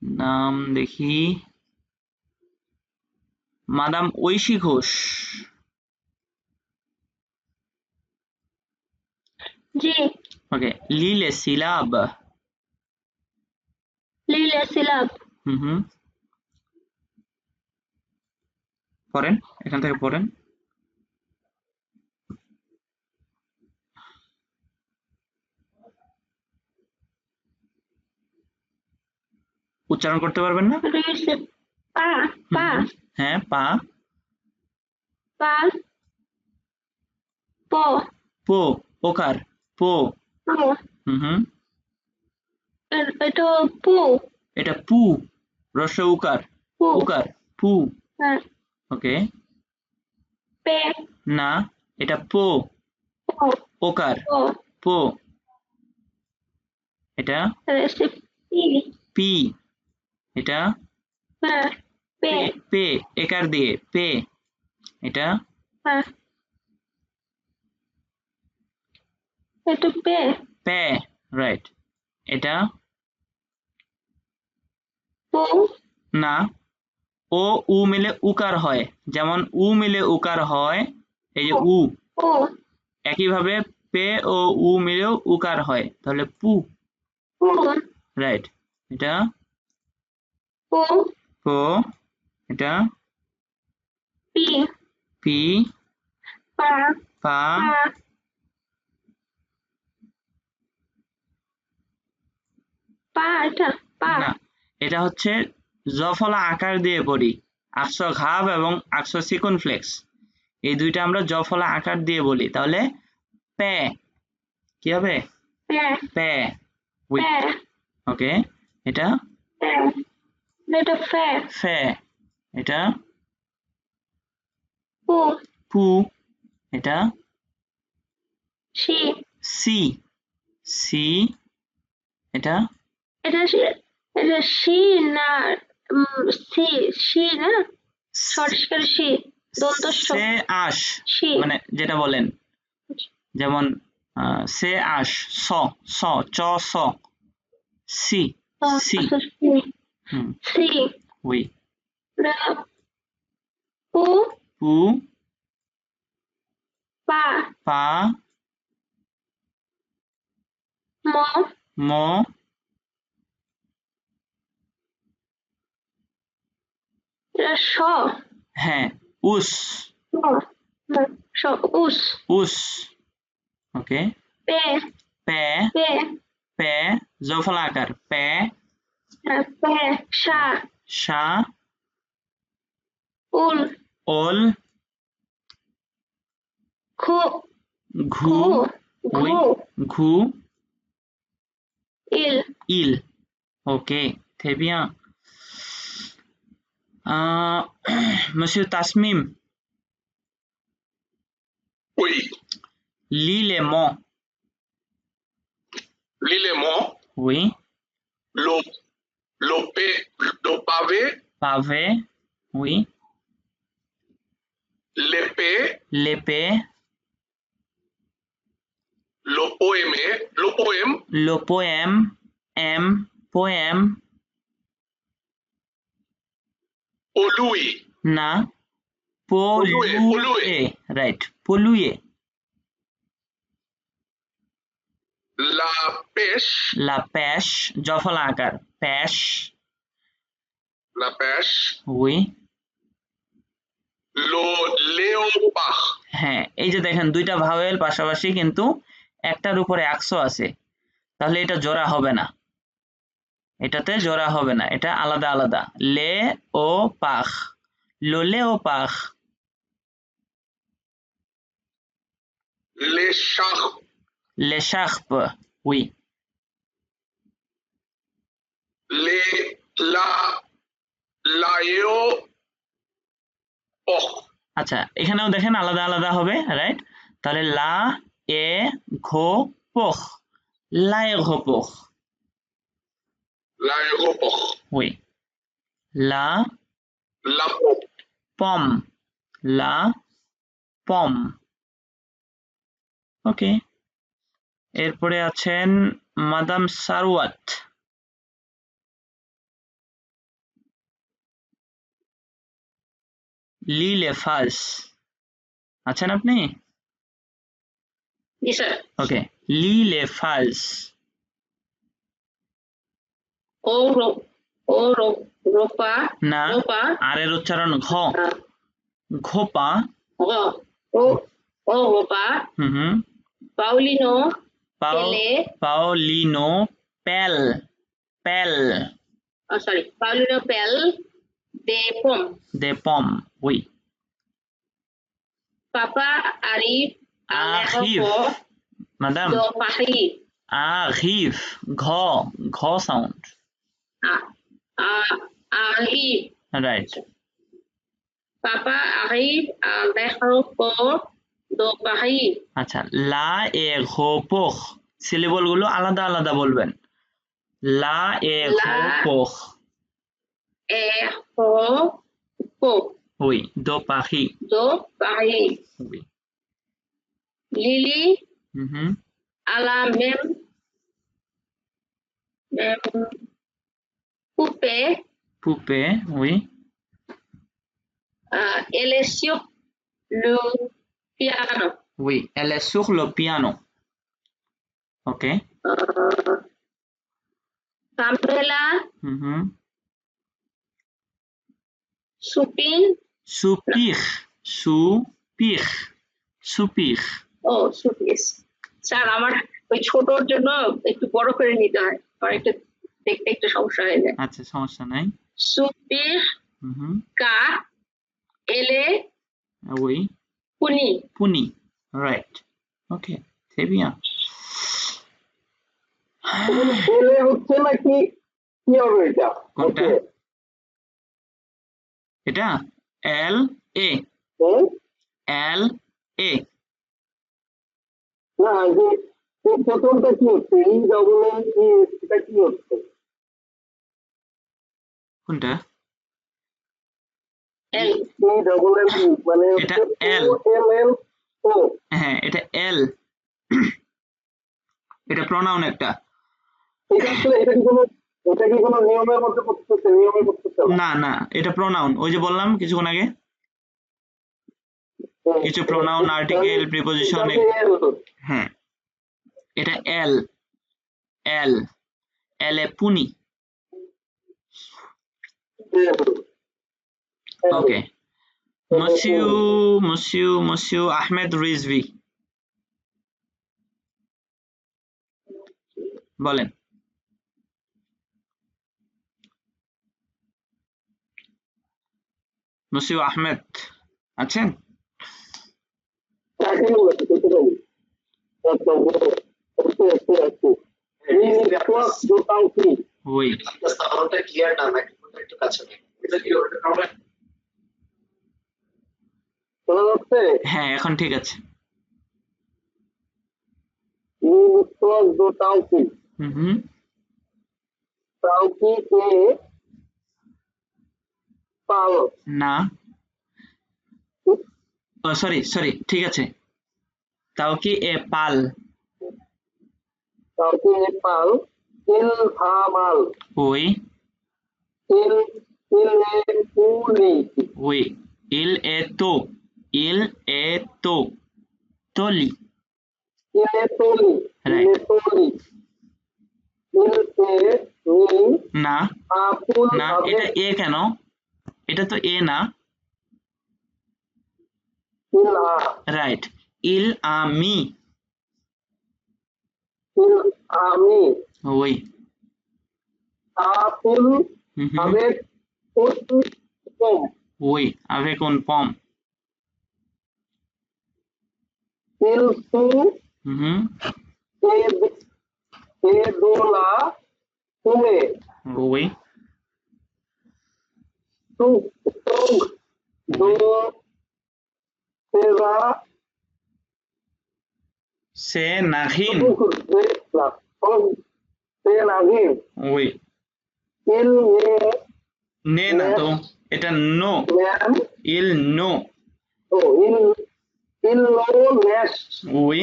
নাম দেখি, মাদাম ঐশী ঘোষ। জি। ওকে, লিলে সিলাব। লিলে সিলাব। হুম, পড়েন, এখান থেকে পড়েন। উচ্চারণ করতে পারবেন না? রয়েছে পা পা হ্যাঁ, পা। পা প পো, ওকার, পো। প হুম, এটা পু। এটা পু, রস্য উকার, পু। উকার, পু। হ্যাঁ। ওকে, পে না, এটা পো, প ওকার, প পো। এটা রয়েছে পি। পি, এটা হ্যাঁ, পে। পে, পে, একার দিয়ে পে। এটা হ্যাঁ, এটা পে। Pay, right. এটা পু। না, ও উ মিলে উকার হয়, যেমন উ মিলে উকার হয়, এই যে উ, ও একইভাবে পে ও উ মিলেও উকার হয়, তাহলে পু, পু রাইট। এটা পু পো, এটা পি পি, পা পা, পা পা এটা পা। না, এটা হচ্ছে জফলা আকার দিয়ে পড়ি, আকস ঘাব এবং আকস সিকুন ফ্লেক্স, এই দুইটা আমরা জফলা আকার দিয়ে বলি, তাহলে পে কি হবে? Pay pay, we. পে ওকে, এটা পে এটা ফে ফে, এটা পু পু, এটা সি সি, সি, এটা এটা সি না সি সি না সরস্বর সি দন্ত সে আশ, সি মানে যেটা বলেন, যেমন সে আশ, স, স, চ, স, সি, সি। হুম, সি উই। পু পু, পা পা, ম ম, এটা স হ্যাঁ, উস, ম ম স উস উস। ওকে, পে পে, পে পে, জফলা আকার, পে, পে সা সা, উল ওল, খু ঘু, উই, ঘু ঘু, ইল il. Ok, très bien. Monsieur Tasmim, Oui, lis les mots. lis les mots. Oui, Le pavé, pavé, oui, l'épée, l'épée, le poème, le poème, poème, polluer, na, polluer, right, polluer, La pêche. La pêche, জফলা আকার, pêche, La pêche. oui, Le léopard. হ্যাঁ এই যে দেখেন দুইটা ভাওয়েল পাশাপাশি কিন্তু একটার উপরে আকসো আছে, তাহলে এটা জোড়া হবে না, এটাতে জোড়া হবে না, এটা আলাদা আলাদা। লে ও পাখ, লোলে ও পাখ, L'écharpe. l'écharpe, oui, La l'aéroport. আচ্ছা এখানেও দেখেন আলাদা আলাদা হবে, রাইট? তাহলে লা এ ঘো পোখ, l'aéroport, L'aéroport. oui, la La pomme. pomme, la pomme, ওকে। এরপরে আছেন মাদাম সারওয়াত, লিলে ফাজ, আছেন আপনি? জি স্যার। ওকে, লিলে ফাজ, ও রোপা না রোপা আর এর উচ্চারণ ঘ, আহ, ঘোপা, ও ও রোপা হুম হুম, পাউলিনো পাও পেলে পাওলিনো পেল, পেল সরি পাউলিনো পেল দে পম দে পম, উই, পাপা আরিফ আরিফ, ম্যাডাম দো পাহি আরিফ, ঘ, ঘ সাউন্ড, আরিফ রাইট। পাপা আরিফ আলেখো দো পাহি আচ্ছা লা এ ঘো পোখ, সিলেবল গুলো আলাদা আলাদা বলবেন, লা এ ঘো লা পোখ, এ হো পো উই, দো পাখি, দো পাহি উই, লিলি হুম হুম, আলা মেম মেম পুপে পুপে, we, elle est sur le piano. oui, elle est sur le piano, ok, Pamela হুম হুম, Supin soupir, soupir, soupir, সুপিস স্যার আমার ওই ছোটর জন্য একটু বড় করে নিতে হয়, আমার একটু দেখতে একটু সমস্যা হয়ে যায়। আচ্ছা সমস্যা নাই, সুপির হুম হুম, কা এলে উই, পুনি পুনি, রাইট, ওকে, c'est bien, এলে হচ্ছে নাকি কি হবে এটা? কোনটা? এটা এল এ, হুম? এল এ, না যে প্রথমটা কি হচ্ছে? ই ডবল এল ই, এটা কি হচ্ছে? কোনটা? এল ই ডবল এল ই মানে এটা হচ্ছে এল, ও এম এল ও। হ্যাঁ এটা এল, এটা প্রনাউন একটা, এটা আসলে এটা কি কোনো নিয়মের মধ্যে পড়তেছে? নিয়মে পড়তেছে না। না না এটা প্রনাউন, ওই যে বললাম কিছুক্ষণ আগে হুম। কিছু প্রনাউন আর্টিকেল প্রিপজিশন, এটা যে এল, হ্যাঁ এটা এল, এল, এল এ পুনি, এল, ওকে। monsieur আহমেদ রিজভি, বলেন। monsieur আহমেদ আছেন? কাকে বলেছে? দেখতে পাবি। আচ্ছা, ওকে, ওকে, ওকে। L'histoire de Tanki। ওই সাউন্ডটা ক্লিয়ার না নাকি একটু কাছে নেই এটা কি ওটা প্রবলেম শোনা যাচ্ছে? হ্যাঁ এখন ঠিক আছে, L'histoire de Tanki। হুম হুম, Tanki et Pal। না ও সরি ঠিক আছে, তাও কি এ পাল, Tanki et Pal। Il va mal। ওই Il est pourri। oui, il est tôt, il est tôt, toli, electronic Right. Electronic ইল এ নি না আপুল না, হবে এটা এ কেন? এটা তো এ না। ইল আ রাইট, ইল আমি। ইল আমি ওই আপুল হবে কম ওই avec un pomme. ইল সু এ এ দোলা তুমে ওই টু টুগ দো সেরা সে নাহিন। টুগ দেলা টুগ সে নাগি ওই ইল নে না তো, এটা নো। ম্যাম ইল নো। ও ইল ইল লো নেস ওই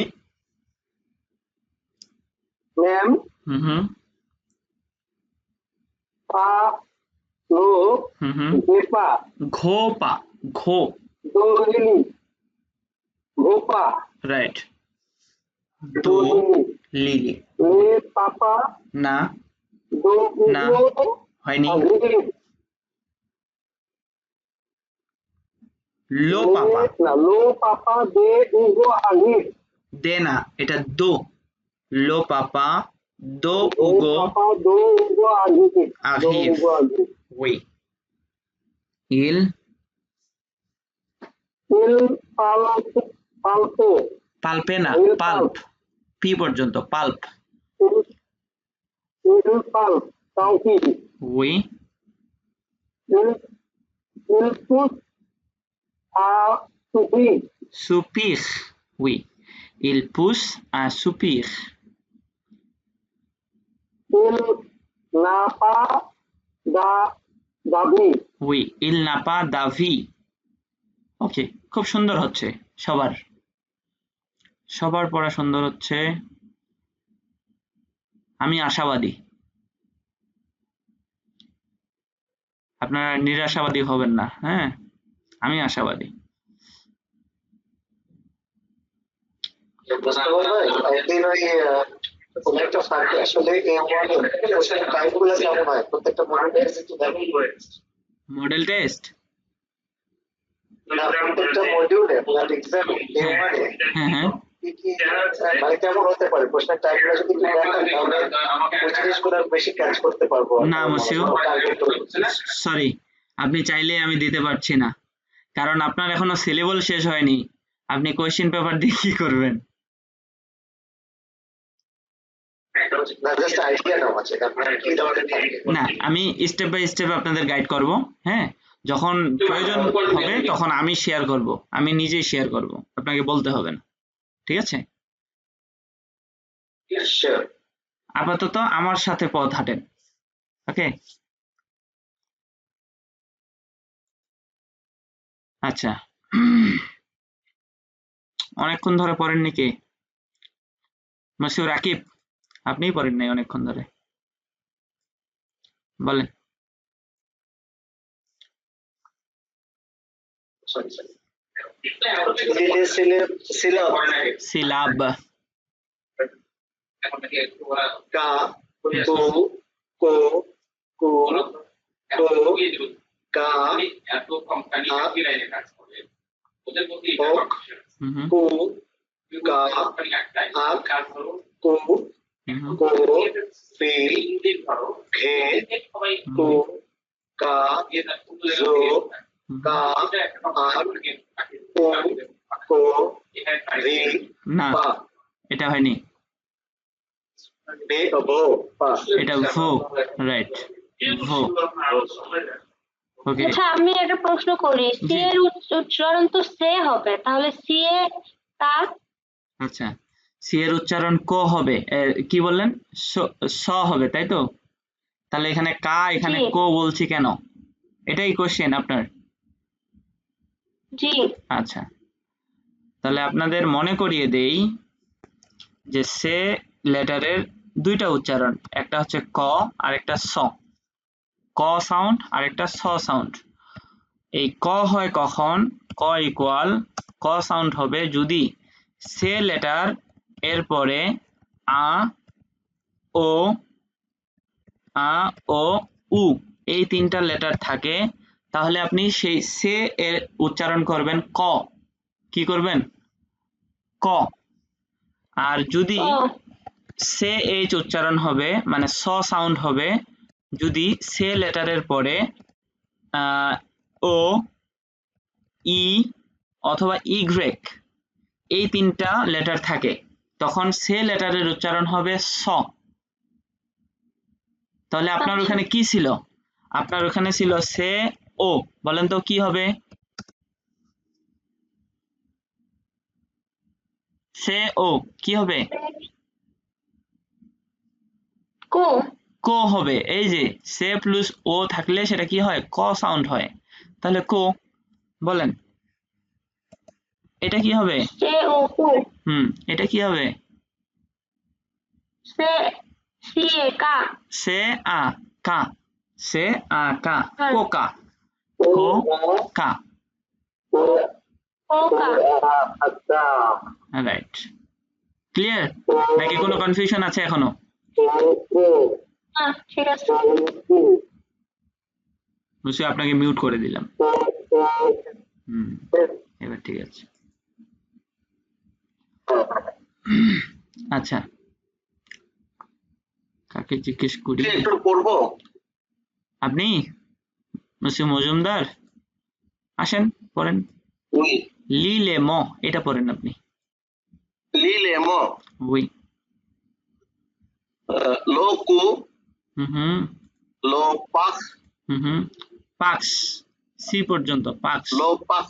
ম্যাম পা লো দেপা ঘোপা ঘো। দোলিনি গোপা রাইট, দো দোলিনি লিলি। লে পাপা না দো না, উগো হয়নি। আগ্রিগি লো পাপা না লো পাপা দে উগো আগি দে না, এটা দো। লো পাপা দো লো উগো পাপা দো উগো আগি Arrive. Oui. Il ইল পালতো পালতো পাল্পে না, Il পাল্প। পি পর্যন্ত পাল্প। ইল পাল তাওকি Oui. ইল ইল পুস আ সুপি Soupir. Oui. Il pousse un soupir. ইল নাপা দা দাবি Oui. Il n'a pas d'avis. ওকে, খুব সুন্দর হচ্ছে সবার। সবার পড়া সুন্দর হচ্ছে। আমি আশাবাদী। আপনারা নিরাশাবাদী হবেন না, হ্যাঁ? আমি আশাবাদী। বুঝতে পারবে একদিন ওই কোনো একটা ফাঁকে আসলে এই কোশ্চেন টাইপগুলো কেমন হয় প্রত্যেকটা মডেল একটু দেখো মডেল টেস্ট। না প্রত্যেকটা মডিউলে আপনার এক্সাম হ্যাঁ হ্যাঁ। কি কি মানে কেমন হতে পারে কোশ্চেন টাইপগুলো যদি একটু দেখান তাহলে ওই জিনিসগুলো বেশি ক্যাচ করতে পারবো না মসিও, সরি, আপনি চাইলে আমি দিতে পারছি না, কারণ আপনার এখনো সিলেবল শেষ হয়নি। আপনি কোশ্চেন পেপার দিয়ে কি করবেন? না জাস্ট আইডিয়া নাও আছে আপনার কি ধরনের থাকে না, আমি স্টেপ বাই স্টেপ আপনাদের গাইড করব। হ্যাঁ, যখন প্রয়োজন হবে তখন আমি শেয়ার করব, আমি নিজেই শেয়ার করব, আপনাকে বলতে হবে না। ঠিক আছে? শিওর আপাতত আমার সাথে পথ হাঁটেন। ওকে, আচ্ছা। অনেকক্ষণ ধরে পড়েননি কে? মসিউর রাকিব, আপনিই পড়েন নাই অনেকক্ষণ ধরে, বলেন। সরি সিলাব সিলাব। কা কো কো কো কো কা কো কা আক কো কো ফিল ঘে কো কা জো কা আক কো কো রি না, পা এটা হয়নি, বে ভো পা এটা ভো। রাইট, ভো। ওকে, আচ্ছা আমি একটা প্রশ্ন করি, সি জি। এর উচ্চারণ তো সে হবে, তাহলে সি এ তা আচ্ছা, সি এর উচ্চারণ ক হবে, কি বললেন? স হবে, তাই তো? তাহলে এখানে কা, এখানে জি। কো বলছি কেন? এটাই কোশ্চেন আপনার? জি আচ্ছা, তাহলে আপনাদের মনে করিয়ে দেই যে সে লেটারের দুইটা উচ্চারণ, একটা হচ্ছে ক আর একটা স। ক সাউন্ড আর একটা স সাউন্ড। এই ক হয় কখন? ক ইকুয়াল ক সাউন্ড হবে যদি সে লেটার এরপরে আ ও উ এই তিনটা লেটার থাকে, তাহলে আপনি সেই সে এর উচ্চারণ করবেন ক। কি করবেন? ক। আর যদি ও সে এইচ উচ্চারণ হবে, মানে স সাউন্ড হবে যদি সে লেটারের পরে ও ই অথবা ইগ্রেক এই তিনটা লেটার থাকে, তখন সে লেটারের উচ্চারণ হবে স। তাহলে আপনার আচ্ছা। ওখানে কি ছিল? আপনার ওখানে ছিল সে ও, বলেন তো কি হবে? সে ও কি হবে? কো কো হবে। এই যে সে প্লাস ও থাকলে সেটা কি হয়? ক সাউন্ড হয়। তাহলে কো, বলেন এটা কি হবে? সে ও কো এটা কি হবে? সে সিয়ে কা সে আ কা, সে আ কা, হ্যাঁ। কোকা, কো কা। ও কা রাইট, ক্লিয়ার নাকি কোনো কনফিউশন আছে এখনো? ঠিক আছে। নিশ্চয়ই আপনাকে মিউট করে দিলাম। এবার ঠিক আছে। আচ্ছা, কাকে জিজ্ঞেস করি? একটু পড়বো। আপনি মুসিম মজুমদার আসেন, পড়েন। উই লি লে ম এটা পড়েন আপনি। লি লে ম উই। লো কু হুম লো পাক হুম পাক্স, সি পর্যন্ত পাক্স। লো পাক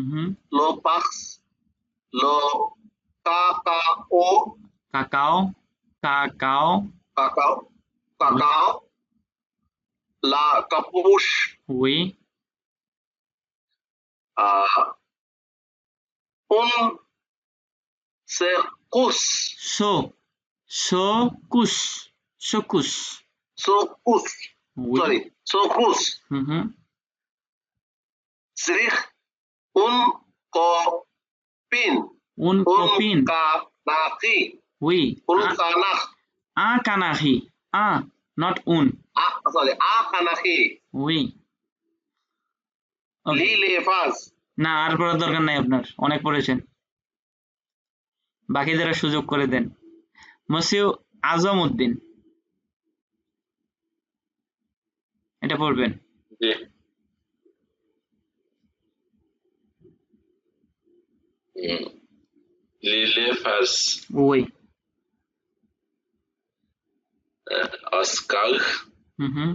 হুম লো পাক্স লো কা কা ও কাকাও, কাকাও, কাকাও কাকাও লা কাপুস উই, উন সে কুস সো, সো কুস, সকুস, সো কুস উই। সরি সো কুস হুম শ্রিখ উন কো পিন উন উন কপিন, কা নাকি উই। উন কানাখ আ কানাহি, আ নট উন, সরি আ কানাকি উই। লি লে ফাজ না, আর পড়ার দরকার নাই আপনার, অনেক পড়েছেন। বাকিদের সুযোগ করে দেন। মসিউ আজম উদ্দিন এটা পড়বেন। জি। লিলে ফাস উই। অস্কাল হুম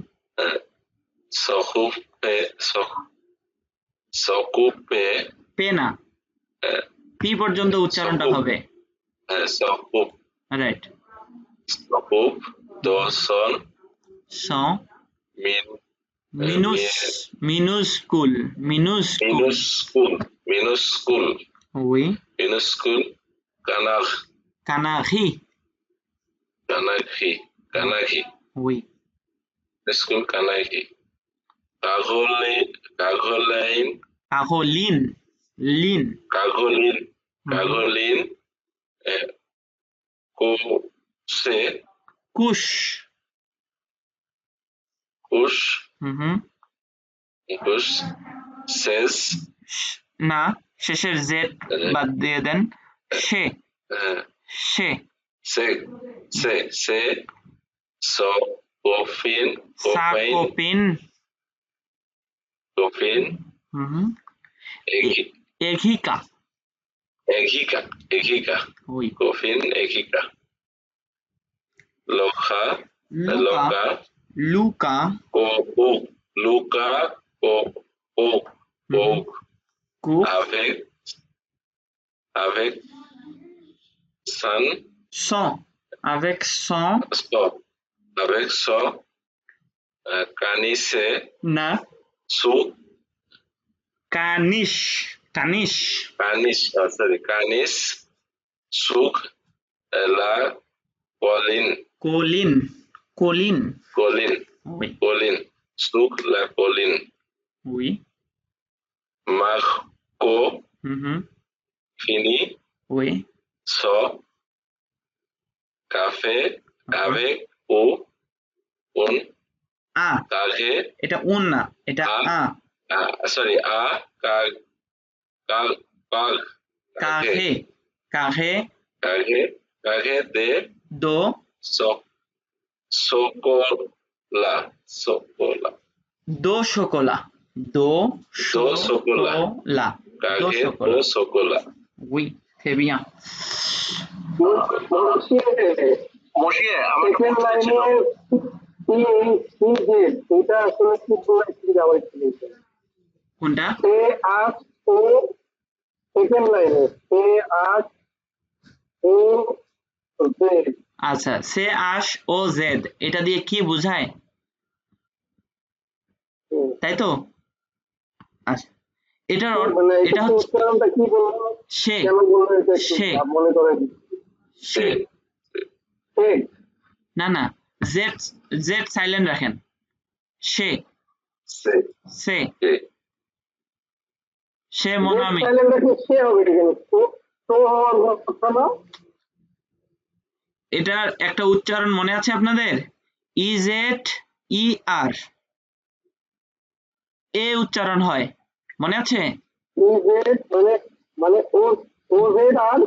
সকুপে সকুপে পে না, পি পর্যন্ত উচ্চারণটা সকুপ। হবে। সকুপ রাইট। সকুপ দর্শন স মিন মিনুস, মিনুস্কুল, মিনুস্কুল, মিনুস্কুল মিনুস্কুল উই। মিনুস্কুল কানাখ কানাহি, কানাখি কানাখি উই। স্কুল কানাখি কাগলাইন কাহলিন, লিন, কাগলিন কাগলিন কোসে কুশ, কুশ হুম কুশ শেষ না, শেষের জেড বাদ দিয়ে দেন। সে, সে, সে সে সে কফিন কফাইন সাকোপিন, কফিন হুম এঘিকা, এঘিকা এঘিকা উই। কফিন এঘিকা লখা লুকা, লকা লুকা, ও লুকা ও ও কুক, avec avec son son, avec son, stop avec son canisse না, sous কানিশ, কানিশ, canis sorry canis sous la colline Colin, Colin, colline we, colline sous la colline we. marco hmm fini we, so cafe, avec, ও, উন, আ, কাঘে, এটা উন না, এটা আ, আ। সরি, আ, কাগ, কাগ, কাগ, কাহে, কাহে, কাঘে, কাঘে, দে, দো, সক, সোকোলা, সোকোলা, দো শোকোলা, দো দো শোকোলা। শোকোলা, দো কাঘে, দো শোকোলা। সোকোলা। Oui, très bien. মশিয়ে আমার একটা সেকেন্ড প্রশ্ন ছিল। লাইনে এটা আসলে কি বলেছি আবার একটু বলতে। কোনটা? সে আস ও সেকেন্ড লাইনে সে আস ও জেড। আচ্ছা, সে আশ ও জেড এটা দিয়ে কি বোঝায়, তাই তো? আচ্ছা, এটার মানে এটা এটা হচ্ছে উচ্চারণটা কি বলবো, সে, কেন বলবো এটা একটু সে, মনে করে সে, সে না না, জেড, জেড সাইলেন্ট রাখেন, সে, সে, সে, সে, সে মনোমি। সাইলেন্ট রাখলে সে হবে এখানে তো হওয়ার কথা না। এটার একটা উচ্চারণ মনে আছে আপনাদের? ইজেড ই আর, এ উচ্চারণ হয়, মনে আছে? জেড মানে মানে ও জেড আর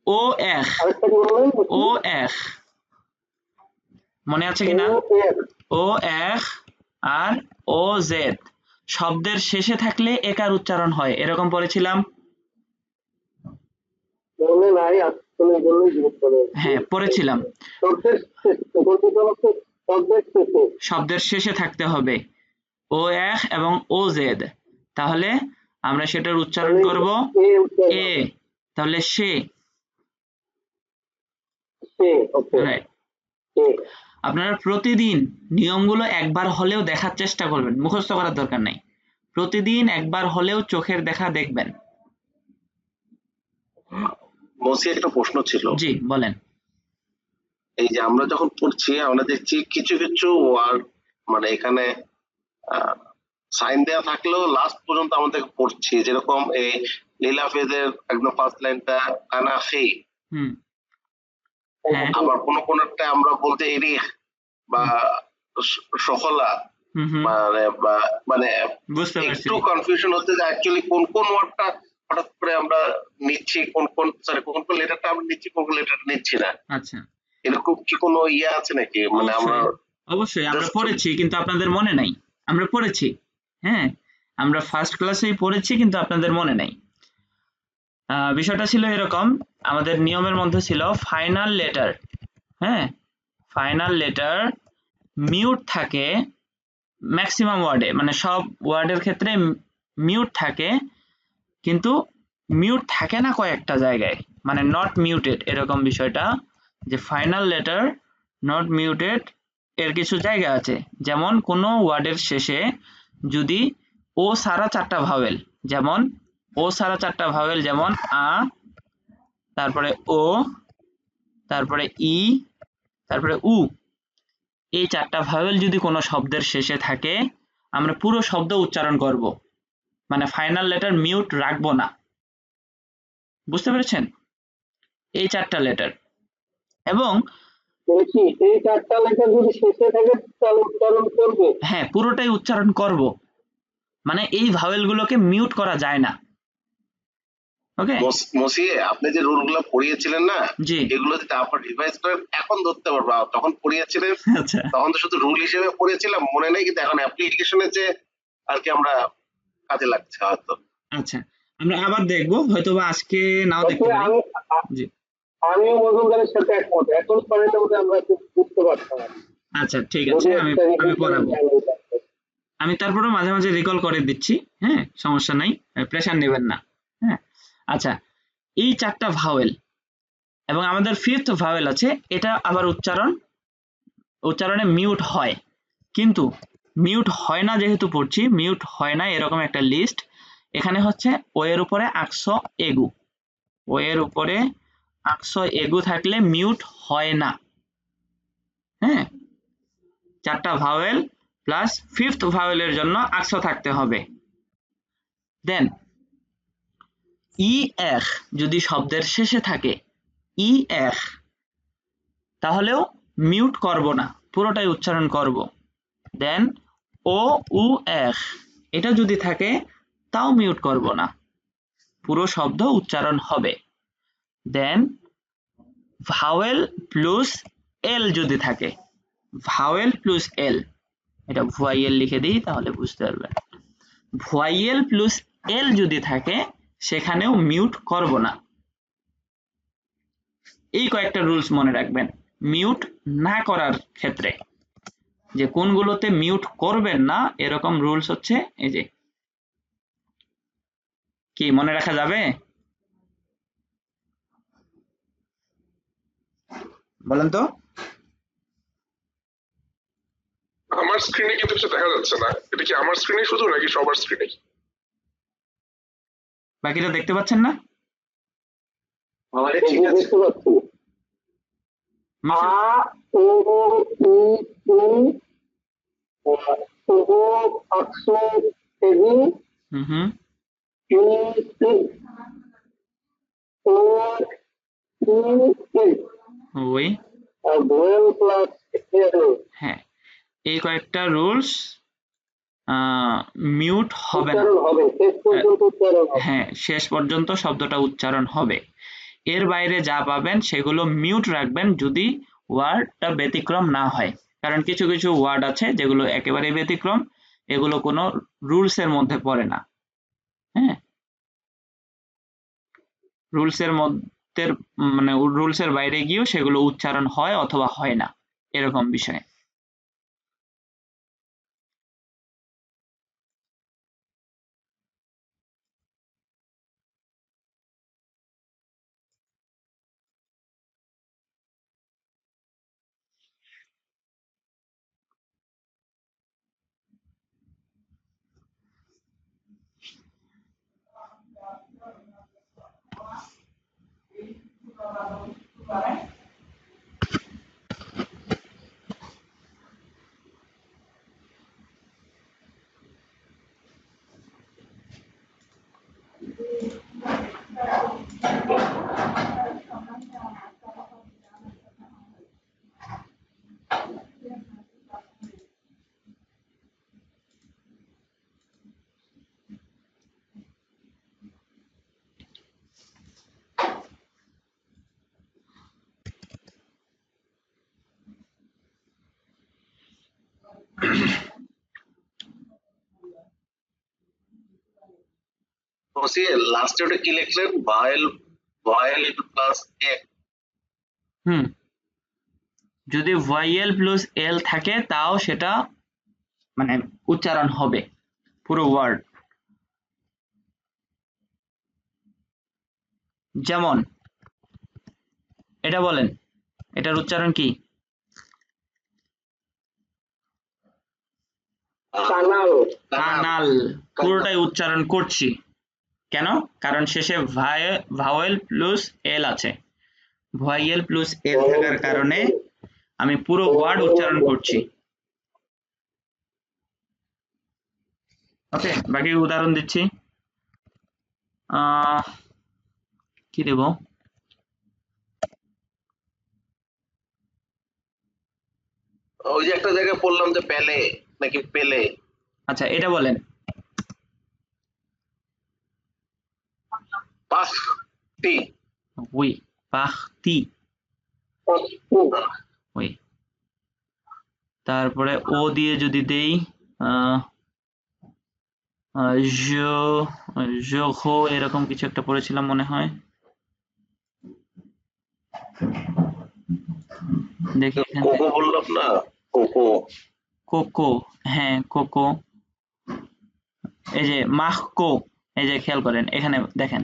ও এখ, আরেকটা কি বললেন? ও এখ, মনে আছে কিনা? ও এর ও এখ আর ও জেড শব্দের শেষে থাকলে একার উচ্চারণ হয়, এরকম পড়েছিলাম। মনে নাই আসলে জন্য গুরুত্ব নেই। হ্যাঁ, পড়েছিলাম। শব্দের শব্দের শেষে শব্দের শেষে থাকতে হবে ও এখ এবং ও জেড, তাহলে আমরা সেটার উচ্চারণ করব এ উচ্চারণ এ, তাহলে সে। সে ওকে Right. সে আপনারা প্রতিদিন নিয়মগুলো একবার হলেও দেখার চেষ্টা করবেন, মুখস্থ করার দরকার নাই, প্রতিদিন একবার হলেও চোখের দেখা দেখবেন। মসি একটা প্রশ্ন ছিল। জি বলেন। এই যে আমরা যখন পড়ছি আমরা দেখছি কিছু কিছু ওয়ার্ড মানে এখানে সাইন দেওয়া থাকলেও লাস্ট পর্যন্ত আমাদের পড়ছি, যেরকম এই লীলাফেজের একদম ফার্স্ট লাইনটা কানাফি, হুম, হ্যাঁ, আবার কোন কোনটা আমরা বলতে এরি বা সফলা, হুম হুম, মানে বুঝতে পারছি। একটু কনফিউশন হচ্ছে যে অ্যাকচুয়ালি কোন কোন ওয়ার্ডটা হঠাৎ করে আমরা নিচ্ছি, কোন কোন লেটারটা আমরা নিচ্ছি, কোন কোন লেটারটা নিচ্ছি না, আচ্ছা, এরকম কি কোনো ইয়ে আছে নাকি? মানে আমরা অবশ্যই আমরা just- পড়েছি কিন্তু আপনাদের মনে নাই, আমরা পড়েছি, হ্যাঁ, আমরা ফার্স্ট ক্লাসেই পড়েছি কিন্তু আপনাদের মনে নাই। বিষয়টা ছিল এরকম, আমাদের নিয়মের মধ্যে ছিল ফাইনাল লেটার, হ্যাঁ, ফাইনাল লেটার মিউট থাকে ম্যাক্সিমাম ওয়ার্ডে, মানে সব ওয়ার্ডের ক্ষেত্রে মিউট থাকে, কিন্তু মিউট থাকে না কয়েকটা জায়গায়, মানে নট মিউটেড এরকম বিষয়টা, যে ফাইনাল লেটার নট মিউটেড এর কিছু জায়গা আছে, যেমন কোনো ওয়ার্ডের শেষে যদি ও সারা চারটা ভাওয়েল, যেমন ও সারা চারটা ভাওয়েল, যেমন আ, তারপরে ও, তারপরে ই, তারপরে উ, এই চারটা ভাওয়েল যদি কোনো শব্দের শেষে থাকে আমরা পুরো শব্দ উচ্চারণ করব, মানে ফাইনাল লেটার মিউট রাখবো না, বুঝতে পেরেছেন? এই চারটা লেটার, এবং বলছি এই চারটা লেটার যদি শেষে থাকে তাহলে উচ্চারণ করবো। হ্যাঁ পুরোটাই উচ্চারণ করব, মানে এই ভাওয়েল গুলোকে মিউট করা যায় না। ওকে, মসিয়ে আপনি যে রুল গুলো পড়িয়েছিলেন না, জি, এগুলো যদি আবার রিভাইজ করেন এখন ধরতে পারবো। তখন পড়িয়েছিলেন আচ্ছা তখন তো শুধু রুল হিসেবে পড়িয়েছিলাম, মনে নেই, কিন্তু এখন অ্যাপ্লিকেশনে যে আর কি আমরা কাজে লাগছে হয়তো। আচ্ছা, আমরা আবার দেখবো, হয়তোবা আজকে নাও দেখতে তবে পারি। জি, আমিও মজুমদারের সাথে একমত, এখন পরেটা বোধ আমরা একটু বুঝতে পারতাম না। আচ্ছা ঠিক আছে, আমি পড়াবো, আমি তারপরে মাঝে মাঝে রিকল করে দিচ্ছি, হ্যাঁ সমস্যা নাই, প্রেশার নেবেন না। হ্যাঁ, আচ্ছা, এই চারটা ভাওয়েল এবং আমাদের ফিফথ ভাওয়েল আছে, এটা আবার উচ্চারণে মিউট হয়, কিন্তু মিউট হয় না যেহেতু পড়ছি, মিউট হয় না এরকম একটা লিস্ট এখানে হচ্ছে ও এর উপরে আকস এগু, ও এর উপরে আকস এগু থাকলে মিউট হয় না। হ্যাঁ, চারটা ভাওয়েল প্লাস ফিফথ ভাওয়েলের জন্য আকস থাকতে হবে। দেন ই এখ যদি শব্দের শেষে থাকে, ই এখ, তাহলেও মিউট করব না, পুরোটাই উচ্চারণ করব। দেন ও উ এখ এটা যদি থাকে তাও মিউট করব না, পুরো শব্দ উচ্চারণ হবে। দেন ভাওয়েল প্লাস এল যদি থাকে, ভাওয়েল প্লাস এল, এটা ভয়েল লিখে দিই তাহলে বুঝতে পারবেন। ভয়েল প্লাস এল যদি থাকে সেখানেও মিউট করব না। এই কয়েকটা রুলস মনে রাখবেন মিউট না করার ক্ষেত্রে, যে কোনগুলোতে মিউট করবেন না এরকম রুলস হচ্ছে এই যে, কি মনে রাখা যাবে? বলেন তো। আমার স্ক্রিনে কিন্তু কিছু দেখা যাচ্ছে না, এটা কি আমার স্ক্রিনে শুধু নাকি সবার স্ক্রিনে? বাকিটা দেখতে পাচ্ছেন না? আমাদের ঠিক আছে। দেখতে পাচ্ছি। মাসুদ, আ ও উ উ ও আকসু এগি হুম ই ই ও ই ই ওই আর ভোয়েল প্লাস এল হ্যাঁ, এই কয়েকটা রুলস মিউট হবে না। উচ্চারণ হবে, শেষ পর্যন্ত উচ্চারণ হবে। হ্যাঁ, শেষ পর্যন্ত শব্দটা উচ্চারণ হবে। এর বাইরে যা পাবেন সেগুলো মিউট রাখবেন যদি ওয়ার্ডটা ব্যতিক্রম না হয়, কারণ কিছু কিছু ওয়ার্ড আছে যেগুলো একেবারে ব্যতিক্রম, এগুলো কোনো রুলস এর মধ্যে পড়ে না। হ্যাঁ, রুলস এর মধ্যে মানে রুলস এর বাইরে গিয়েও সেগুলো উচ্চারণ হয় অথবা হয় না, এরকম বিষয়। লাস্টে ওটা কি লিখলেন? ভায়েল ভায়েল প্লাস এক। যদি ভয়েল প্লাস এল থাকে তাও সেটা মানে উচ্চারণ হবে পুরো ওয়ার্ড। যেমন এটা বলেন, এটার উচ্চারণ কি? কানাল কানাল, পুরোটাই উচ্চারণ করছি। কেন? কারণ শেষে ভাওয়েল প্লাস এল আছে, ভয়েল প্লাস এল থাকার কারণে আমি পুরো ওয়ার্ড উচ্চারণ করছি। ওকে, বাকি উদাহরণ দিচ্ছি। কি দেব? ওই যে একটা জায়গায় পড়লাম যে পেলে নাকি পেলে। আচ্ছা, এটা বলেন। পাখতি উই পাখতি, ওই। তারপরে ও দিয়ে যদি দেই জো এরকম কিছু একটা পড়েছিলাম মনে হয়, দেখি এখানে। কোকো বললাম না, কোকো। কোকো, হ্যাঁ কোকো। এই যে মাহকো, এই যে খেয়াল করেন এখানে দেখেন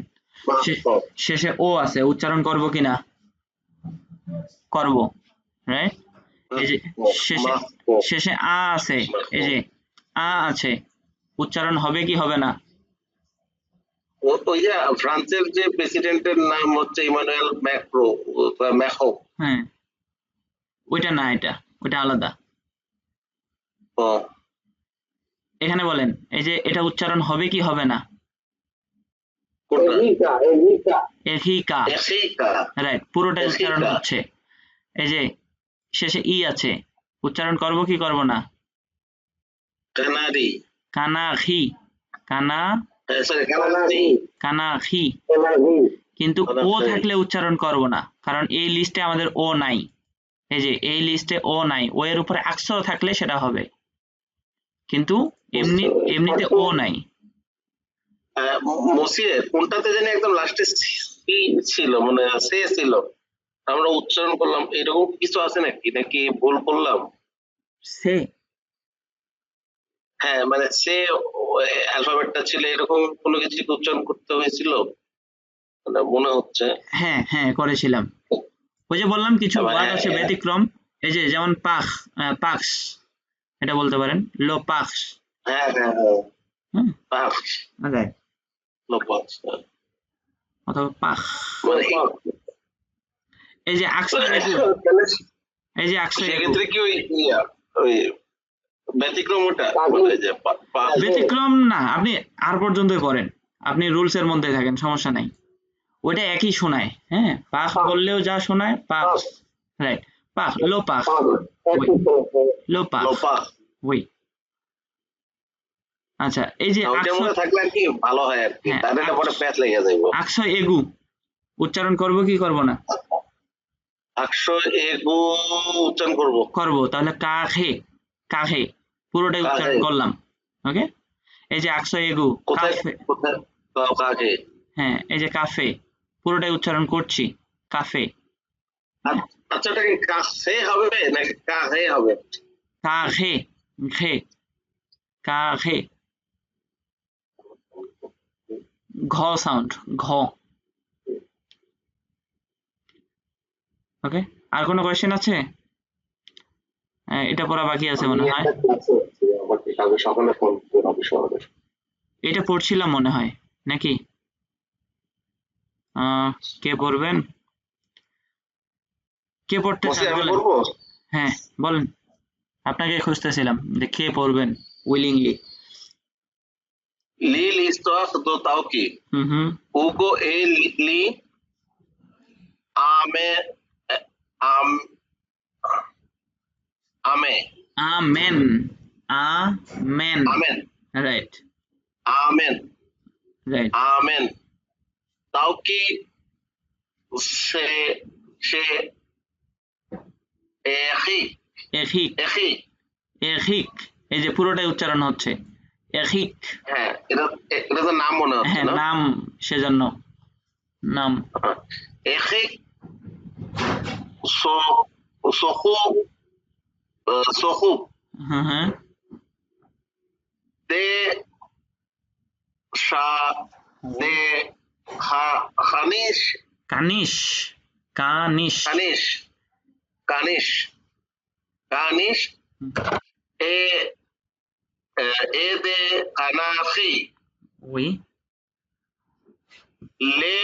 শেষে ও আছে, উচ্চারণ করব কিনা? করব, রাইট? এই যে শেষে আ আছে, এই যে আ আছে, উচ্চারণ হবে কি হবে না? ওই যে ফ্রান্সের যে প্রেসিডেন্টের নাম হচ্ছে ইমানুয়েল ম্যাক্রো। হ্যাঁ, ওইটা না, এটা ওইটা আলাদা। এখানে বলেন, এই যে এটা উচ্চারণ হবে কি হবে না? এহিকা, রাইট, পুরোটা উচ্চারণ হচ্ছে। এই যে শেষে ই আছে, উচ্চারণ করব কি করব না? কানারি, কানাখি, কানা সরি কানারি, কানাখি। কানারি। কিন্তু ও কানাখি। থাকলে উচ্চারণ করব না, কারণ এই লিস্টে আমাদের ও নাই। এই যে এই লিস্টে ও নাই, ও এর উপরে আকসর থাকলে সেটা হবে, কিন্তু এমনিতে ও নাই। মসিয়ে কোনটাতে জানি একদম লাস্টে ছিল, মানে সে ছিল, আমরা উচ্চারণ করলাম, এরকম কিছু আছে নাকি ভুল করলাম? সে, হ্যাঁ মানে সে অ্যালফাবেটটা ছিল, এরকম কোনো কিছু উচ্চারণ করতে হয়েছিল মানে মনে হচ্ছে। হ্যাঁ হ্যাঁ করেছিলাম। ওই যে বললাম কিছু আবার ওয়ার্ড আছে হ্যাঁ, ব্যতিক্রম, এই যে যেমন পাক্স, এটা বলতে পারেন, লো পাক্স। হ্যাঁ হ্যাঁ হ্যাঁ, হুম, পাখ, রাইট, লোপাখ, অথবা পাখ। মানে এই যে আকসর এগু, এই যে আকসর এগু, সেক্ষেত্রে কি ওই ব্যতিক্রম ওটা, ওই যে ব্যতিক্রম না, আপনি আর পর্যন্তই পড়েন, আপনি রুলস এর মধ্যে থাকেন, সমস্যা নাই, ওইটা একই শোনায়। হ্যাঁ, পাখ বললেও যা শোনায় পাখ, রাইট, পাখ, লো পাখ, লো পাখ, লোপাখ, ওই। আচ্ছা, এই যে ওইটার মধ্যে থাকলে আর কি ভালো হয় আর কি, হ্যাঁ, তাহলে এটা পরে প্যাচ লেগে যাইব। আকসর এগু উচ্চারণ করব কি করব না? আকশো এগু উচ্চারণ করবো। করব, তাহলে কাখে, কাখে পুরোটাই উচ্চারণ কাখে। করলাম। ওকে, এই যে আকসর এগু, কোথায় কাফে, কোথায় কাকে? হ্যাঁ এই যে কাফে পুরোটাই উচ্চারণ করছি, কাফে। আচ্ছা ওটা কি কাছে হবে নাকি কাহে হবে? কাখে, খে, কাখে, ঘ সাউন্ড, ঘ। ওকে, আর কোনো কোয়েশ্চেন আছে? এটা পড়া বাকি আছে মনে হয়, সকালে ফোন অফিস আমাদের। এটা পড়ছিলাম মনে হয় নাকি? কে পড়বেন? কে পড়তে বসে চান আমি বলেন? করবো। হ্যাঁ বলেন, আপনাকে খুঁজতেছিলাম যে কে পড়বেন উইলিংলি। লি লিস্টক দো তাও কি হুম, উগো এ লি আমে আম আমে amen, amen, amen right, amen right, amen তাও কি সে সে এখি এখিক, এখি। এখিক, এই যে পুরোটাই উচ্চারণ হচ্ছে এখিক। হ্যাঁ এটা এটা তো নাম মনে হচ্ছে হ্যাঁ না? নাম, সেজন্য নাম। এখি সো সখু সখু হ্যাঁ, দে শা দে খানিশ কানিশ, কানিশ, কানিশ কানিশ কানিশ এ এ দে কানাখি ওই লে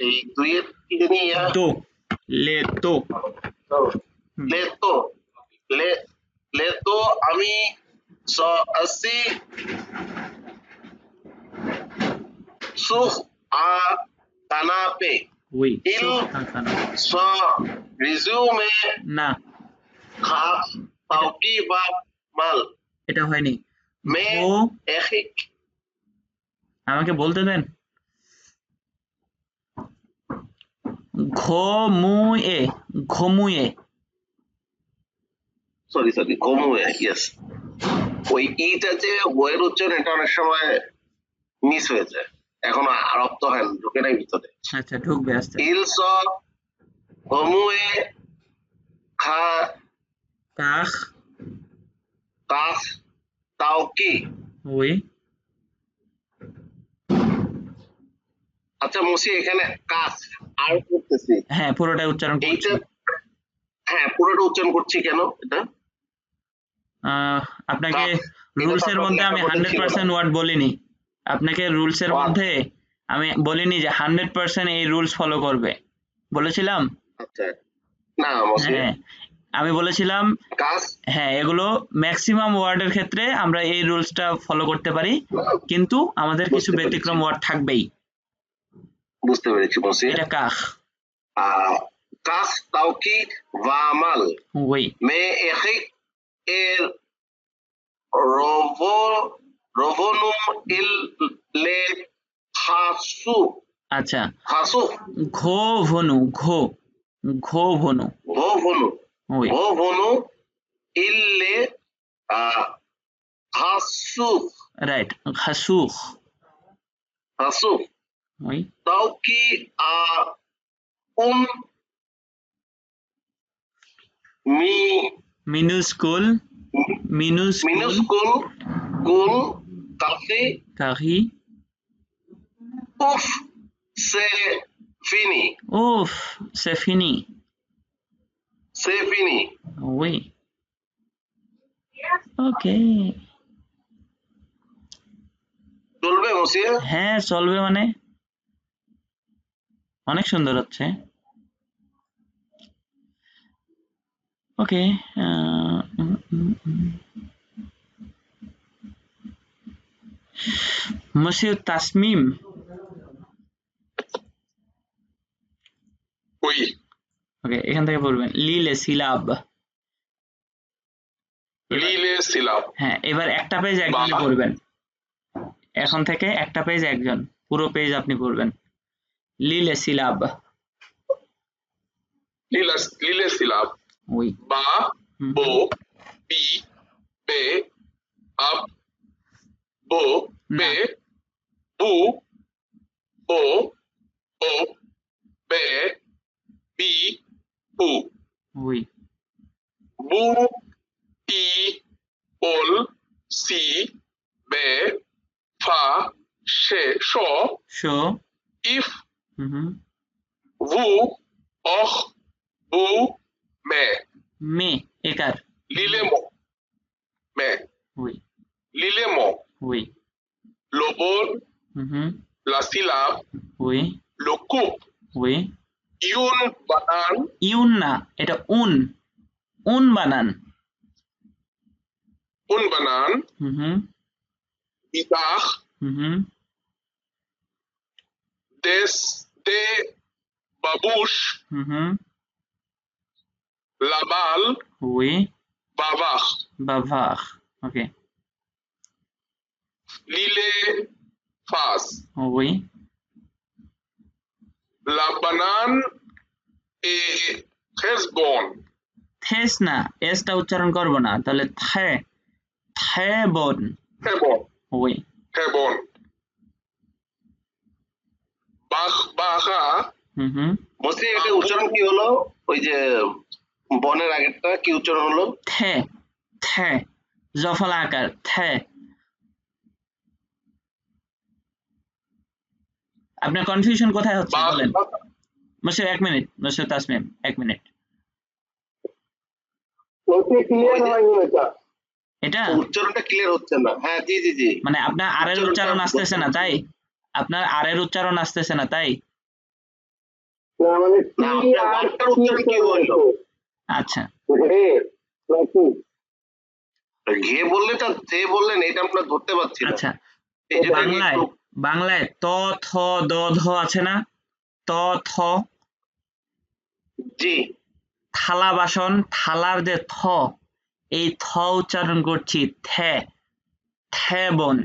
এই দুইয়ের কি জানি তো, লে তো, লে তো লে লে তো আমি 180 সুখ আ কানাপে ওই ইল কানা, স রিজিউমে না খা তাওকি বা মাল এটা হয়নি। মে ও, এখিক। আমাকে বলতে দেন। ঘমুয়ে, ঘমুয়ে, সরি ঘুমুয়ে, ইয়েস। ওই ইটা যে ওয়ের উচ্চারণ, এটা অনেক সময় মিস হয়ে যায়, এখন রপ্ত হয় না, ঢুকে নাই ভিতরে। আচ্ছা ঢুকবে আস্তে। ইল স ঘমুয়ে খা কাখ, কাফ তাওকি। ওই আচ্ছা মুসি, এখানে কাফ আর করতেছি, হ্যাঁ পুরোটাই উচ্চারণ করছি। এইটা হ্যাঁ পুরোটা উচ্চারণ করছি কেন এটা? আপনাকে কাফ, এটা রুলস তো এর আপনার মধ্যে আমি লেখার মধ্যে ছিল না। 100% ওয়ার্ড বলিনি, আপনাকে রুলস এর মধ্যে আমি বলিনি যে 100% এই রুলস ফলো করবে, বলেছিলাম? আচ্ছা না মুসি, হ্যাঁ আমি বলেছিলাম, কাফ হ্যাঁ এগুলো ম্যাক্সিমাম ওয়ার্ডের ক্ষেত্রে আমরা এই রুলসটা ফলো করতে পারি, কিন্তু আমাদের কিছু বুঝতে ব্যতিক্রম পেরেছি। ওয়ার্ড থাকবেই। বুঝতে পেরেছি মুসি। এটা কাখ, কাস তাওকি ওয়ামাল ওই মে এখিক এর রভনুম ইল লে খাসু আচ্ছা খাসু ঘো ভনু ঘো ভনু ভনু ওই ভনু ইল্লে খাসু রাইট খাসুখ খাসু ওই তাওকি মি মিনুস্কুল minuscule cool কাফি কাহি উফ সে ফিনি উফ সেফিনি ওই ওকে চলবে মসিয়া হ্যাঁ চলবে মানে অনেক সুন্দর হচ্ছে ওকে মসিউ তাসমিম ওই ওকে এখান থেকে পড়বেন লিলে সিলাব লিলে সিলাব হ্যাঁ এবার একটা পেজ একজনই বাহ। পড়বেন এখন থেকে একটা পেজ একজন পুরো পেজ আপনি পড়বেন লিলে সিলাব লিলে সিলাব ওই বা হুম, বো বি বে আব বো বে বু ও ও বে বি বু ওই বু টি ওল সি বে ফা শে শ শো ইফ হুম ভু অখ বু মে মে একার লিলে মো মে ওই লিলে মো ওই lobon হুম la silab ওই lokup ওই yun banan ইউন না এটা উন বানান un banan হুম idach হুম des de babush হুম labal ওই bavach বাভাখ ওকে lile fas ওই la banan e hezbon থেস না এসটা উচ্চারণ করব না তাহলে থেবন hebon ওই hebon bach bacha হুম মসিয়া এটা উচ্চারণ কি হলো ওই যে বনের আগেরটা কি উচ্চারণ হলো থে জফল আকার থে আপনার কনফিউশন কোথায় হচ্ছে bach বলেন মশাই 1 মিনিট মশাই তাসমিম 1 মিনিট ক্লিয়ার হয়নি এটা এটা উচ্চারণটা ক্লিয়ার হচ্ছে না হ্যাঁ জি জি জি মানে আপনার আর এর উচ্চারণ আসতেছে না তাই আপনার আর এর উচ্চারণ আসতেছে না তাই না মানে না আপনার ওয়ার্ডটার উচ্চারণ কি হলো আচ্ছা ঘে বললে তা থে বললেন এটা আমরা ধরতে পারছি না আচ্ছা এই জন্য আমি বাংলায় একটু- বাংলায় ত থ দ ধ আছে না ত থ জি থালা বাসন থালার যে থ এই থ উচ্চারণ করছি থেবন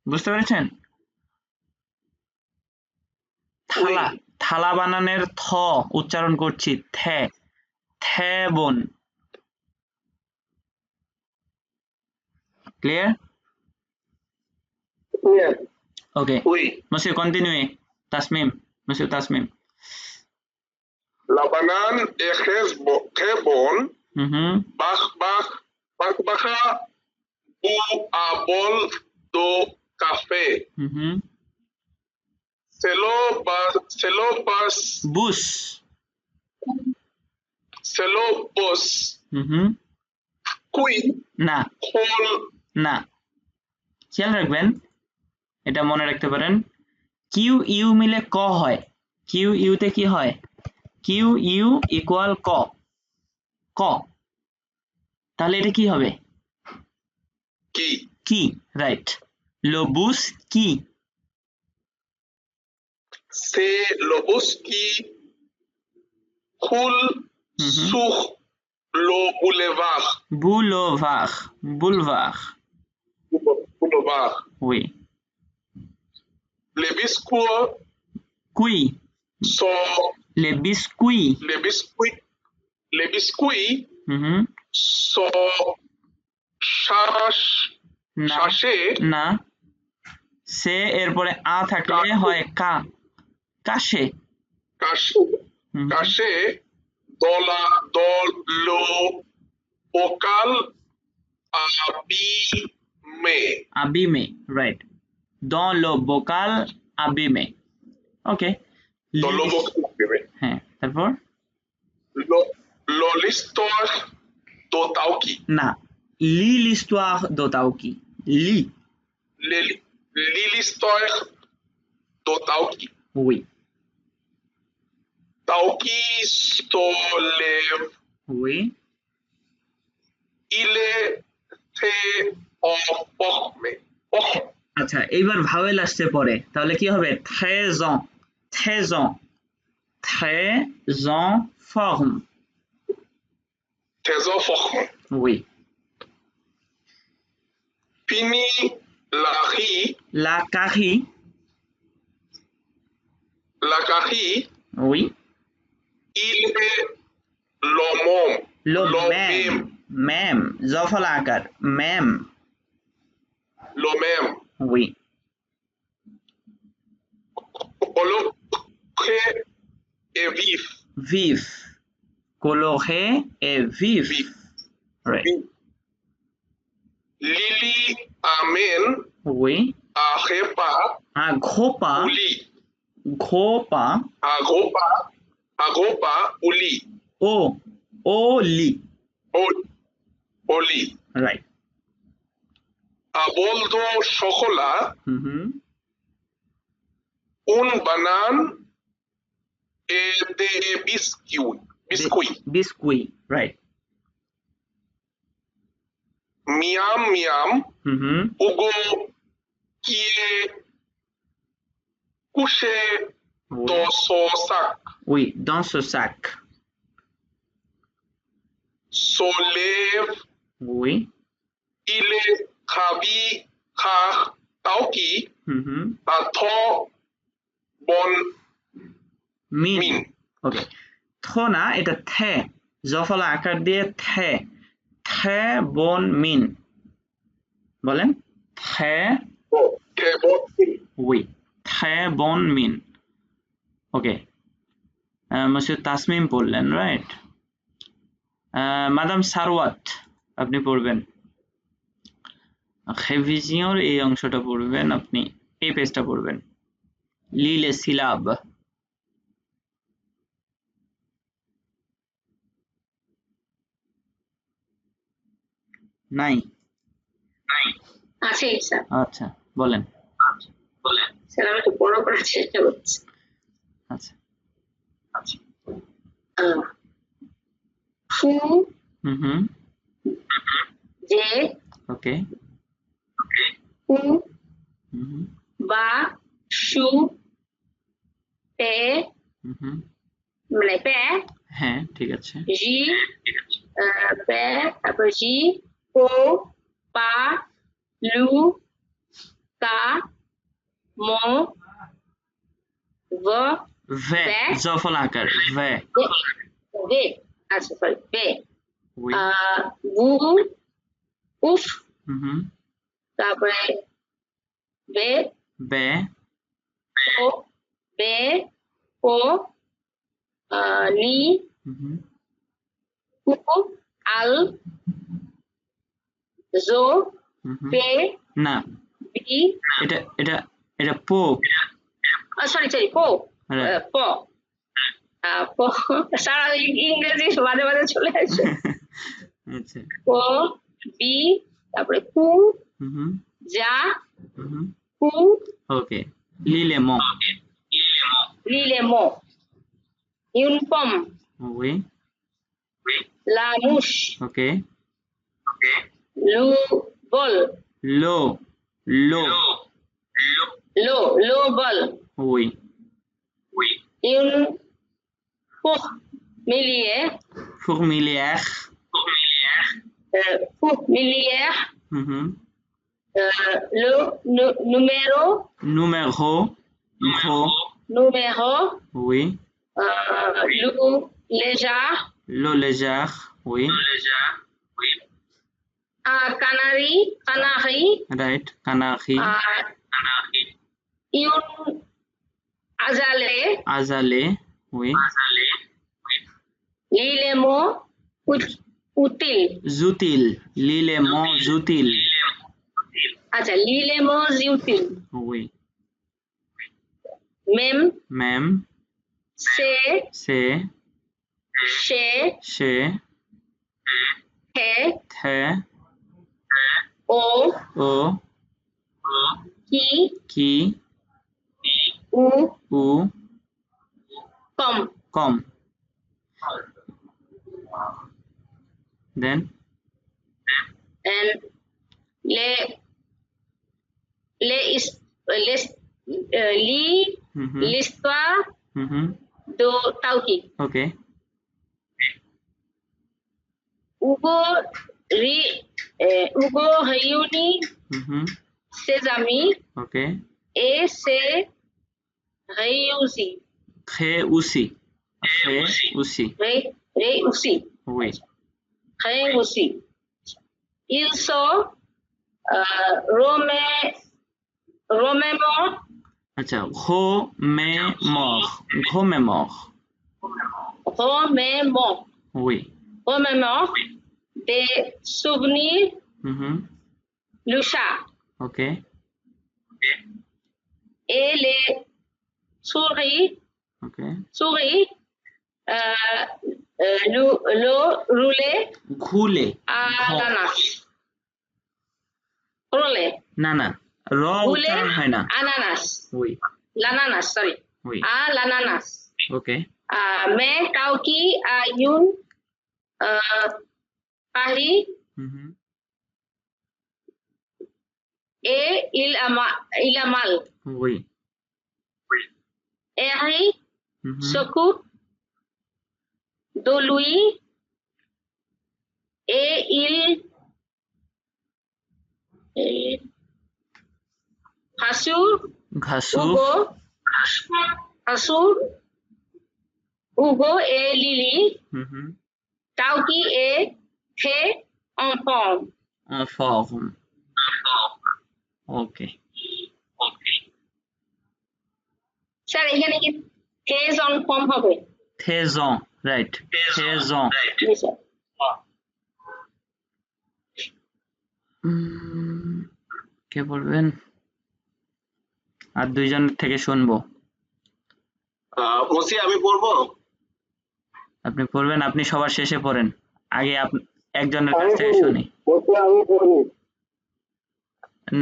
বুঝতে পেরেছেন থালা বানানের থ উচ্চারণ করছি থেবন ক্লিয়ার ক্লিয়ার ওকে উই monsieur continue monsieur Tasmim la banan e hebon হুম bach bacha bu abol do café হুম Celobas বুস celobos হুম queen না hol না খেয়াল রাখবেন এটা মনে রাখতে পারেন কিউ ইউ মিলে ক হয় কিউ ইউ তে কি হয় কিউ ইউ ইকুয়াল ক তাহলে এটা কি হবে কি কি রাইট লবুস কি c'est Loboski coule sur le boulevard. Boulevard. Boulevard. Boulevard. Oui. Les biscuits Qui. sont Les biscuits. les biscuits Mhm. sont না sachés না সে এরপরে আ থাকলে হয় কা কাশে হুম। cachés dans le bocal abîmé. abîmé right dans le bocal abîmé ওকে Dans le bocal abîmé. হ্যাঁ তারপর L'histoire de Tauki. না lis l'histoire de Tauki lis L'histoire de Tauki. oui Tauki se lève. oui Il était informé. আচ্ছা এইবার ভাওয়েল আসছে পরে তাহলে কি হবে très en forme Très informé. oui Fini la la carie oui il est le même. le même জফল আকার même Le même. oui Coloré et vif. vif coloré et vif Vif. right Lily amène oui un repas un gros pas au lit. Un repas au lit. au lit Au lit. right Un bol de chocolat, mhm une banane et des biscuits. biscuit right Miam miam. mhm Hugo qui est couché oui. dans son sac oui dans ce sac se lève. oui Il est ravi car Tauki mhm a trop bonne min mine. ওকে থ না এটা থে জফল আকার দিয়ে থে থে বন মিন বলেন the Très bonne mine. We the বন মিন ওকে monsieur তাসমিম পড়লেন রাইট মাদাম সারওয়াত আপনি পড়বেন রেভিজিওর এই অংশটা পড়বেন আপনি এই পেজটা পড়বেন লিলে সিলাব নাই আছে স্যার আচ্ছা বলেন স্যার আমি একটু বড় করার চেষ্টা করছি আচ্ছা ফু হুম যে ওকে ফু হুম বা সু পে হুম মানে পে হ্যাঁ ঠিক আছে জি পে তারপর জি ও পা লু কা ম ভ ভে বে জফল আকার ভে বে আচ্ছা সরি বে উই বু উফ হুম তারপরে বে বে ও বে ও লি হুম কু আল জো হুম পে না বি এটা এটা এটা পো সরি পো Right. প প সারা ইংরেজি মাঝে মাঝে চলে আসে আচ্ছা প বি তারপরে কু হুম যা হুম কু ওকে লিলে ম লিলে মো ইউনিফর্ম উই লা মুশ ওকে লু বল লো লো লো লো বল we Une fourmilière. Fourmilière. Fourmilière. Mhm. Le numéro. Numéro. Numéro. Oui. Le léger. Le léger. Oui. Canari. Right. Canari. Une azalée. Azalée. Oui. L'élément utile. Zutil. L'élément zutil. আচ্ছা, l'élément utile. Oui. Même. C'est. C'est. Chez. Très. Au. Qui. Où. Comme. Then. And l'histoire de Tauki. Okay. Hugo réunit ses amis Okay. et s'est réussi. Réussi. Oui. Réussi. Ils sont remémorent. আচ্ছা, remémore. Oui. Remémore des souvenirs. Le chat. Okay. Et les souris. Okay. Le rouler ঘুলে। à l'ananas. Rouler. না র উচ্চারণ হয় না। Ananas. Oui. L'ananas, sorry. Oui. À l'ananas. Okay. Mais Tauki a une Paris et il a mal. Oui. Harry s'occupe de lui et il rassure Hugo et Lily. Tauki est très en forme. Okay. Sir এখানে কি ফেজ অন ফর্ম হবে? Faison. Right. Faison. জি স্যার। কে বলবেন? আর দুইজনের থেকে শুনবো। মসি আমি পড়বো? আপনি পড়বেন, আপনি সবার শেষে পড়েন। আগে একজনের কাছ থেকে শুনি।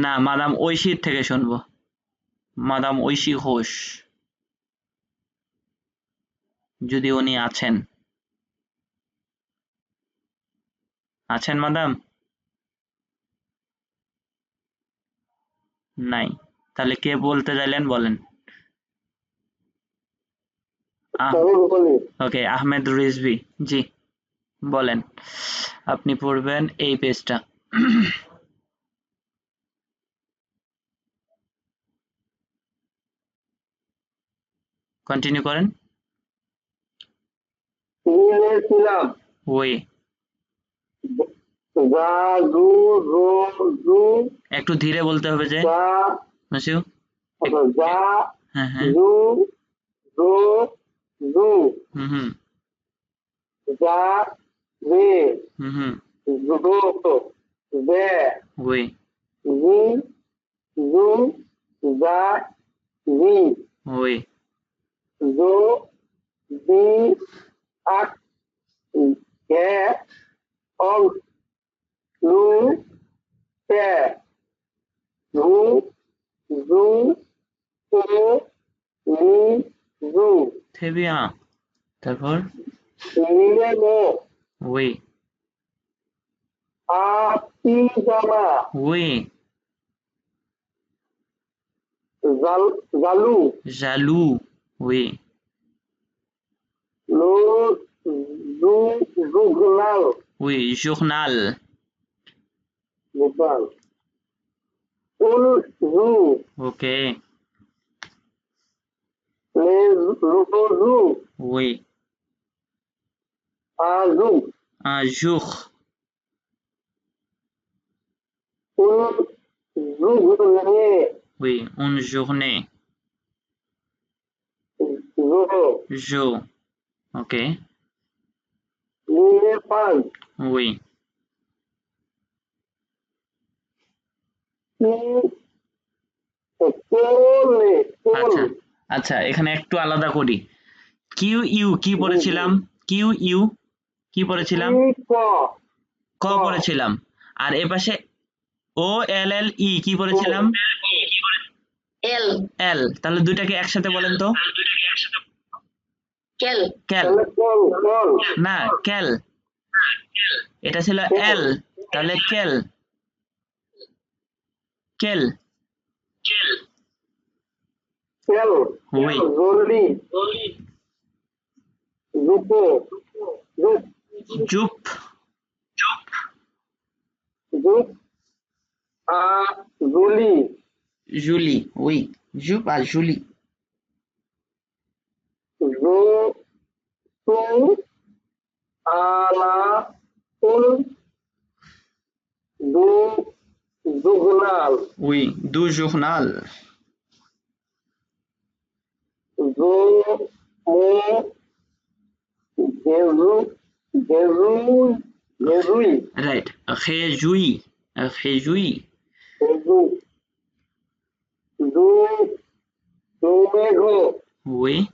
না, মাদাম ঐশীর থেকে শুনবো। মাদাম ঐশী ঘোষ, যদি উনি আছেন মাদাম? নাই। তাহলে কে বলতে চাইলেন বলেন। ওকে, আহমেদ রিজভী, জি বলেন। আপনি পড়বেন এই পেজটা। কন্টিনিউ করেন। ওই একটু ধীরে বলতে হবে যে। মাসিউ, হ্যাঁ হ্যাঁ। ওই ওই très bien. তারপর ওই ওই জালু ওই Journal. Oui, journal. Journal. Zoo. Ok. Les zoo. Oui. Zoo. Un jour. Une journée. Oui, une journée. Jour. Jour. Ok. L'éléphant. Oui. আচ্ছা আচ্ছা, এখানে একটু আলাদা করি। কিউ ইউ কি পড়েছিলাম? কিউ ইউ কি পড়েছিলাম? ক পড়েছিলাম। আর এ পাশে ও এল এল ই কি পড়েছিলাম? এল এল। তাহলে দুইটাকে একসাথে বলেন তো। কেল ক্যাল না, ক্যাল। এটা ছিল এল, তাহলে ক্যাল। ক্যাল। Oui. Jup. Julie. Oui. Jup à Julie. Oui. Du journal. Right. Réjoui. Réjoui. Oui.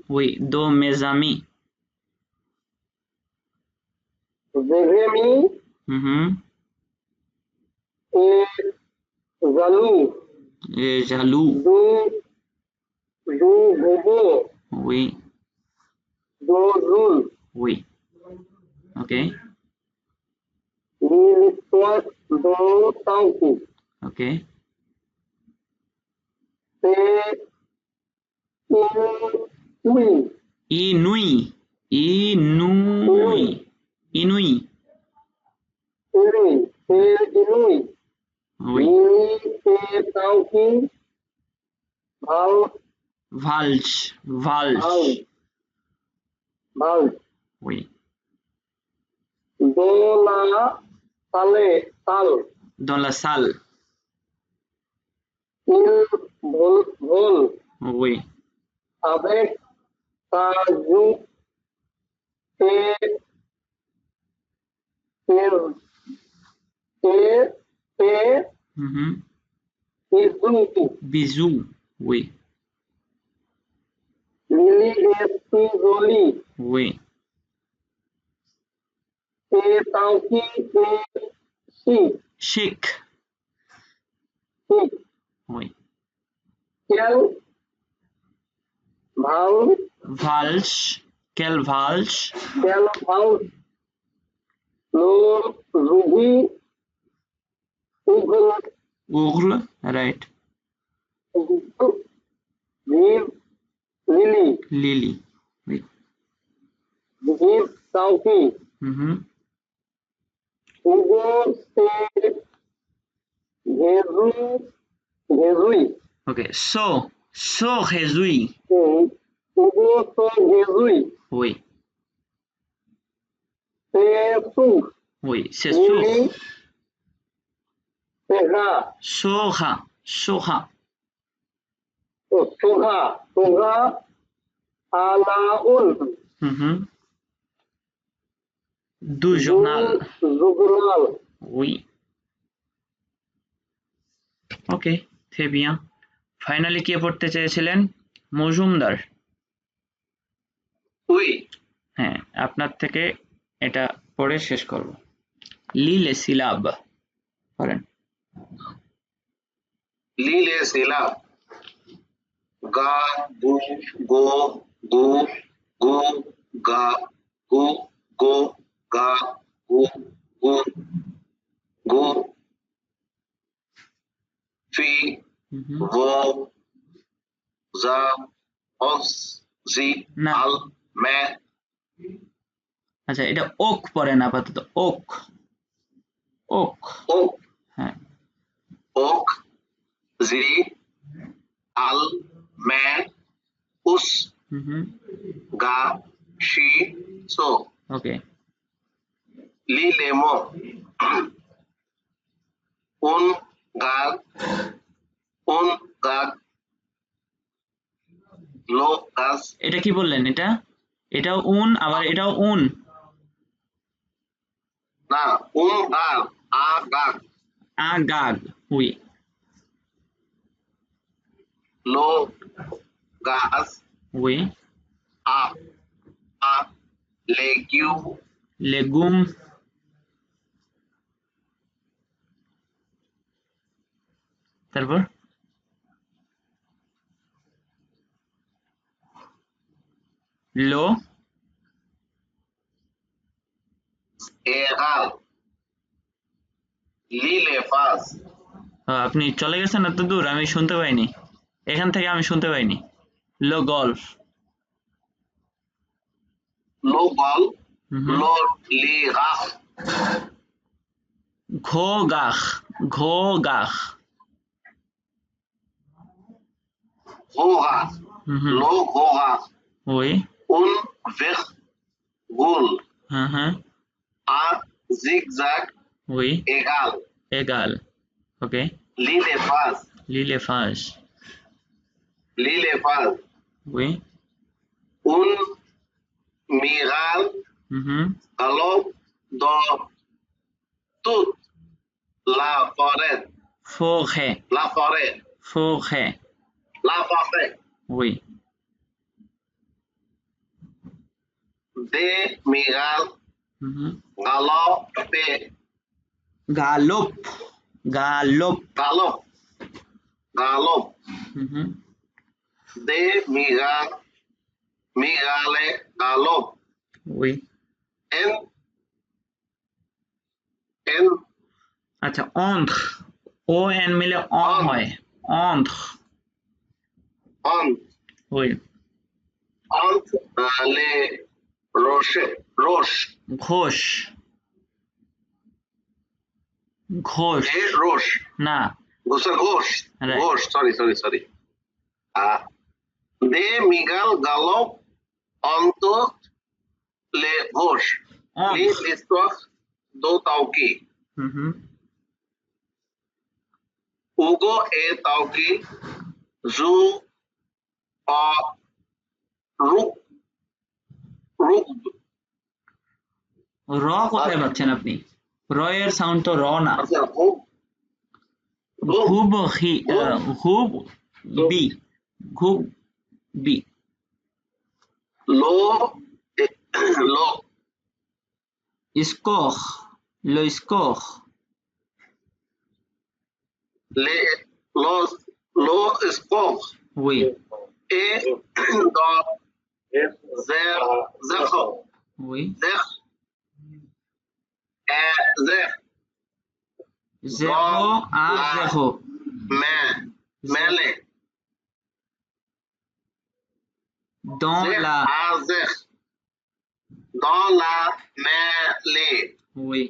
Oui. De mes amis. Mhm. Et jaloux. Oui. Oui. Okay. Okay. Inouï. Inouï. Inouï. Oui. Valge. Valge. Oui. Dans la salle. Oui. Avec sa joue Mhm. bisous. Bisous. Oui. Lily est si jolie. Oui. Et Tauki est chic. Chic. Chic. Oui. Quel Valge. Quelle valge? quel le ruby Ourle. Right. vive Lily. Lily. Oui. Vive Tauki. Mhm. Hugo c'est Jésus. Okay. So réjoui. Hugo c'est Jésus. Oui. C'est sourd. Oui. C'est Lily sourd. c'est rat. Sora. Sora. Soga à la une. Mhm. Du journal. Journal. Oui. ওকে, très bien. ফাইনালি কে পড়তে চেয়েছিলেন? মজুমদার। Oui. হ্যাঁ, আপনার থেকে এটা পড়ে শেষ করব। লিলে সিলাব করেন। Lis les syllabes. Ga, gu, go, gu, gu, ga, gu, go, ga, gu, gu, gu. Fi, Mhm. vo, জি না। আল মে আচ্ছা, এটা ওক পড়েন আপাতত, ওক ওক। ওক হ্যাঁ, ওক জি আল মে উস হুম, গা শি সো ওকে। লি লেমো উন গাগ লো গাছ এটা কি বললেন? এটাও উন, আবার এটাও উন। না উন গাগ আ গাগ আগাগ, উই। লো গাছ উই। A a লেগিউ legume. তারপর লো এগাল লিলেফাস আপনি চলে গেছেন এত দূর, আমি শুনতে পাইনি। এখান থেকে আমি শুনতে পাইনি। লো golf. Low gall hmm, low লিগাখ ঘো গাখ, ঘো গাখ। Hoga hmm, low Hoga we. উন ভেখ গুল হ্যাঁ, আ জিগজ্যাগ উই। এগাল এগাল, ওকে। লিলেফাস লিলেফাস, উই। উন মিগাল হুম, galop do tut la forêt ফোখে, la forêt ফোখে, la forêt we. de Miguel hmm, galope গালোপ, গালোপ। galop galop hmm, de Miguel Migale galop we. en en আচ্ছা, অন্ধ্র, ও এন মিলে অ অন্ধ্র। হয়, Andhra, on we. entre les roches Ghosh, Ghosh, les roches না, gauche Right. gauche sorry de Miguel galop entre les roches Andhra. l'histoire d'Otauki হুম, Hugo et Tauki jouent au rugby র কোথায় পাচ্ছেন আপনি? র এর সাউন্ড তো র না। আচ্ছা ঘুব হি, ঘুব বি, ঘুব বি। lo lo স্কোখ, লো স্কোখ, los scores উই। et dans zéro উই। জেহো আ জেহো, mêlé dans la, dans la mêlée উই।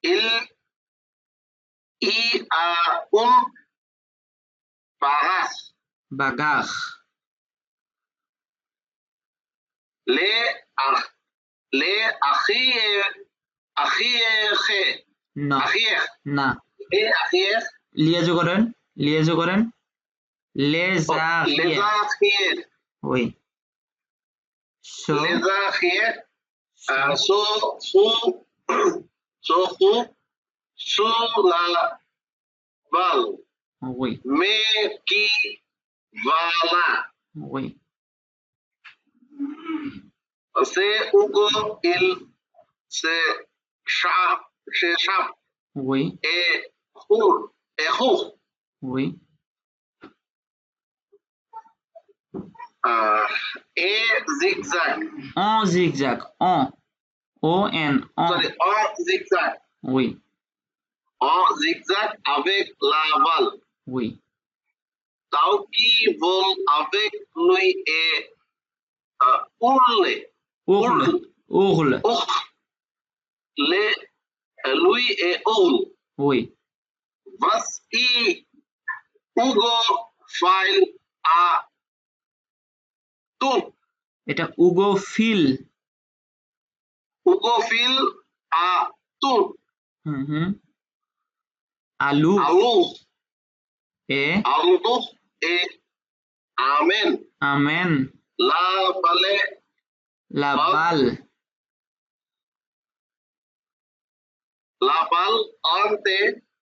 il y a un barrage বাগাখ, les arrières না, arrière না। les arrières লিয়াজো করেন, লিয়াজো করেন। লে les জাহিয়ে, arrières we. So les arrières sous la balle we, mais qui va là we. c'est Hugo il s'échappe we, et roule we. et zigzag En zigzag, o n, en, sorry en zigzag oui, avec la balle oui. Taukibul avec lui et Urle. Uhl. Uhl. Le, lui et Urle. Oui. Was Hugo File a tun. এটা উগো ফিল। Hugo Fil a tun. আলু Alu. এ Alu e Amen. আমেন। La Vale. লাবাল La Val ante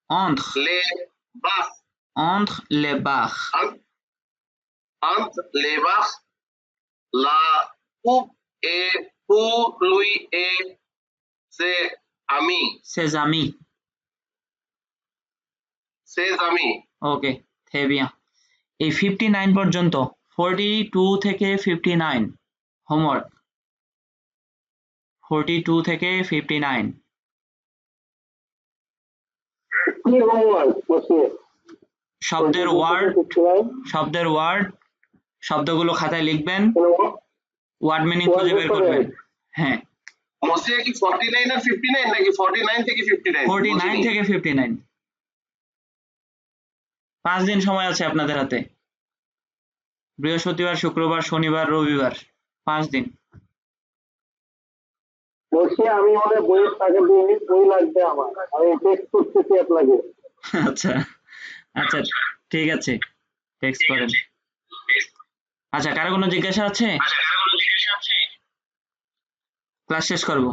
entre les Bas. entre les barres Entre les Bas. La coupe est pour lui et ses amis. ses amis। Ses amis. ওকে très bien। এই 59 পর্যন্ত 42 থেকে 59 হোমওয়ার্ক। 42 থেকে 59 কি হোমওয়ার্ক বসিয়ে শব্দের ওয়ার্ড শব্দগুলো খাতায় লিখবেন, ওয়ার্ড মিনিং খুঁজে বের করবেন। হ্যাঁ মসিয়া কি 49 আর 59 নাকি 49 থেকে 59? 49 থেকে 59। 5 দিন সময় আছে আপনাদের হাতে, বৃহস্পতিবার, শুক্রবার, শনিবার, রবিবার, 5 দিন। বসিয়ে আমি অনেক বইয়ের টাকা দিয়ে বই লাগবে আমার, আমি টেক্সট করতেছি আপনাকে। আচ্ছা আচ্ছা ঠিক আছে, টেক্সট করেন। আচ্ছা কারো কোনো জিজ্ঞাসা আছে? ক্লাস শেষ করব।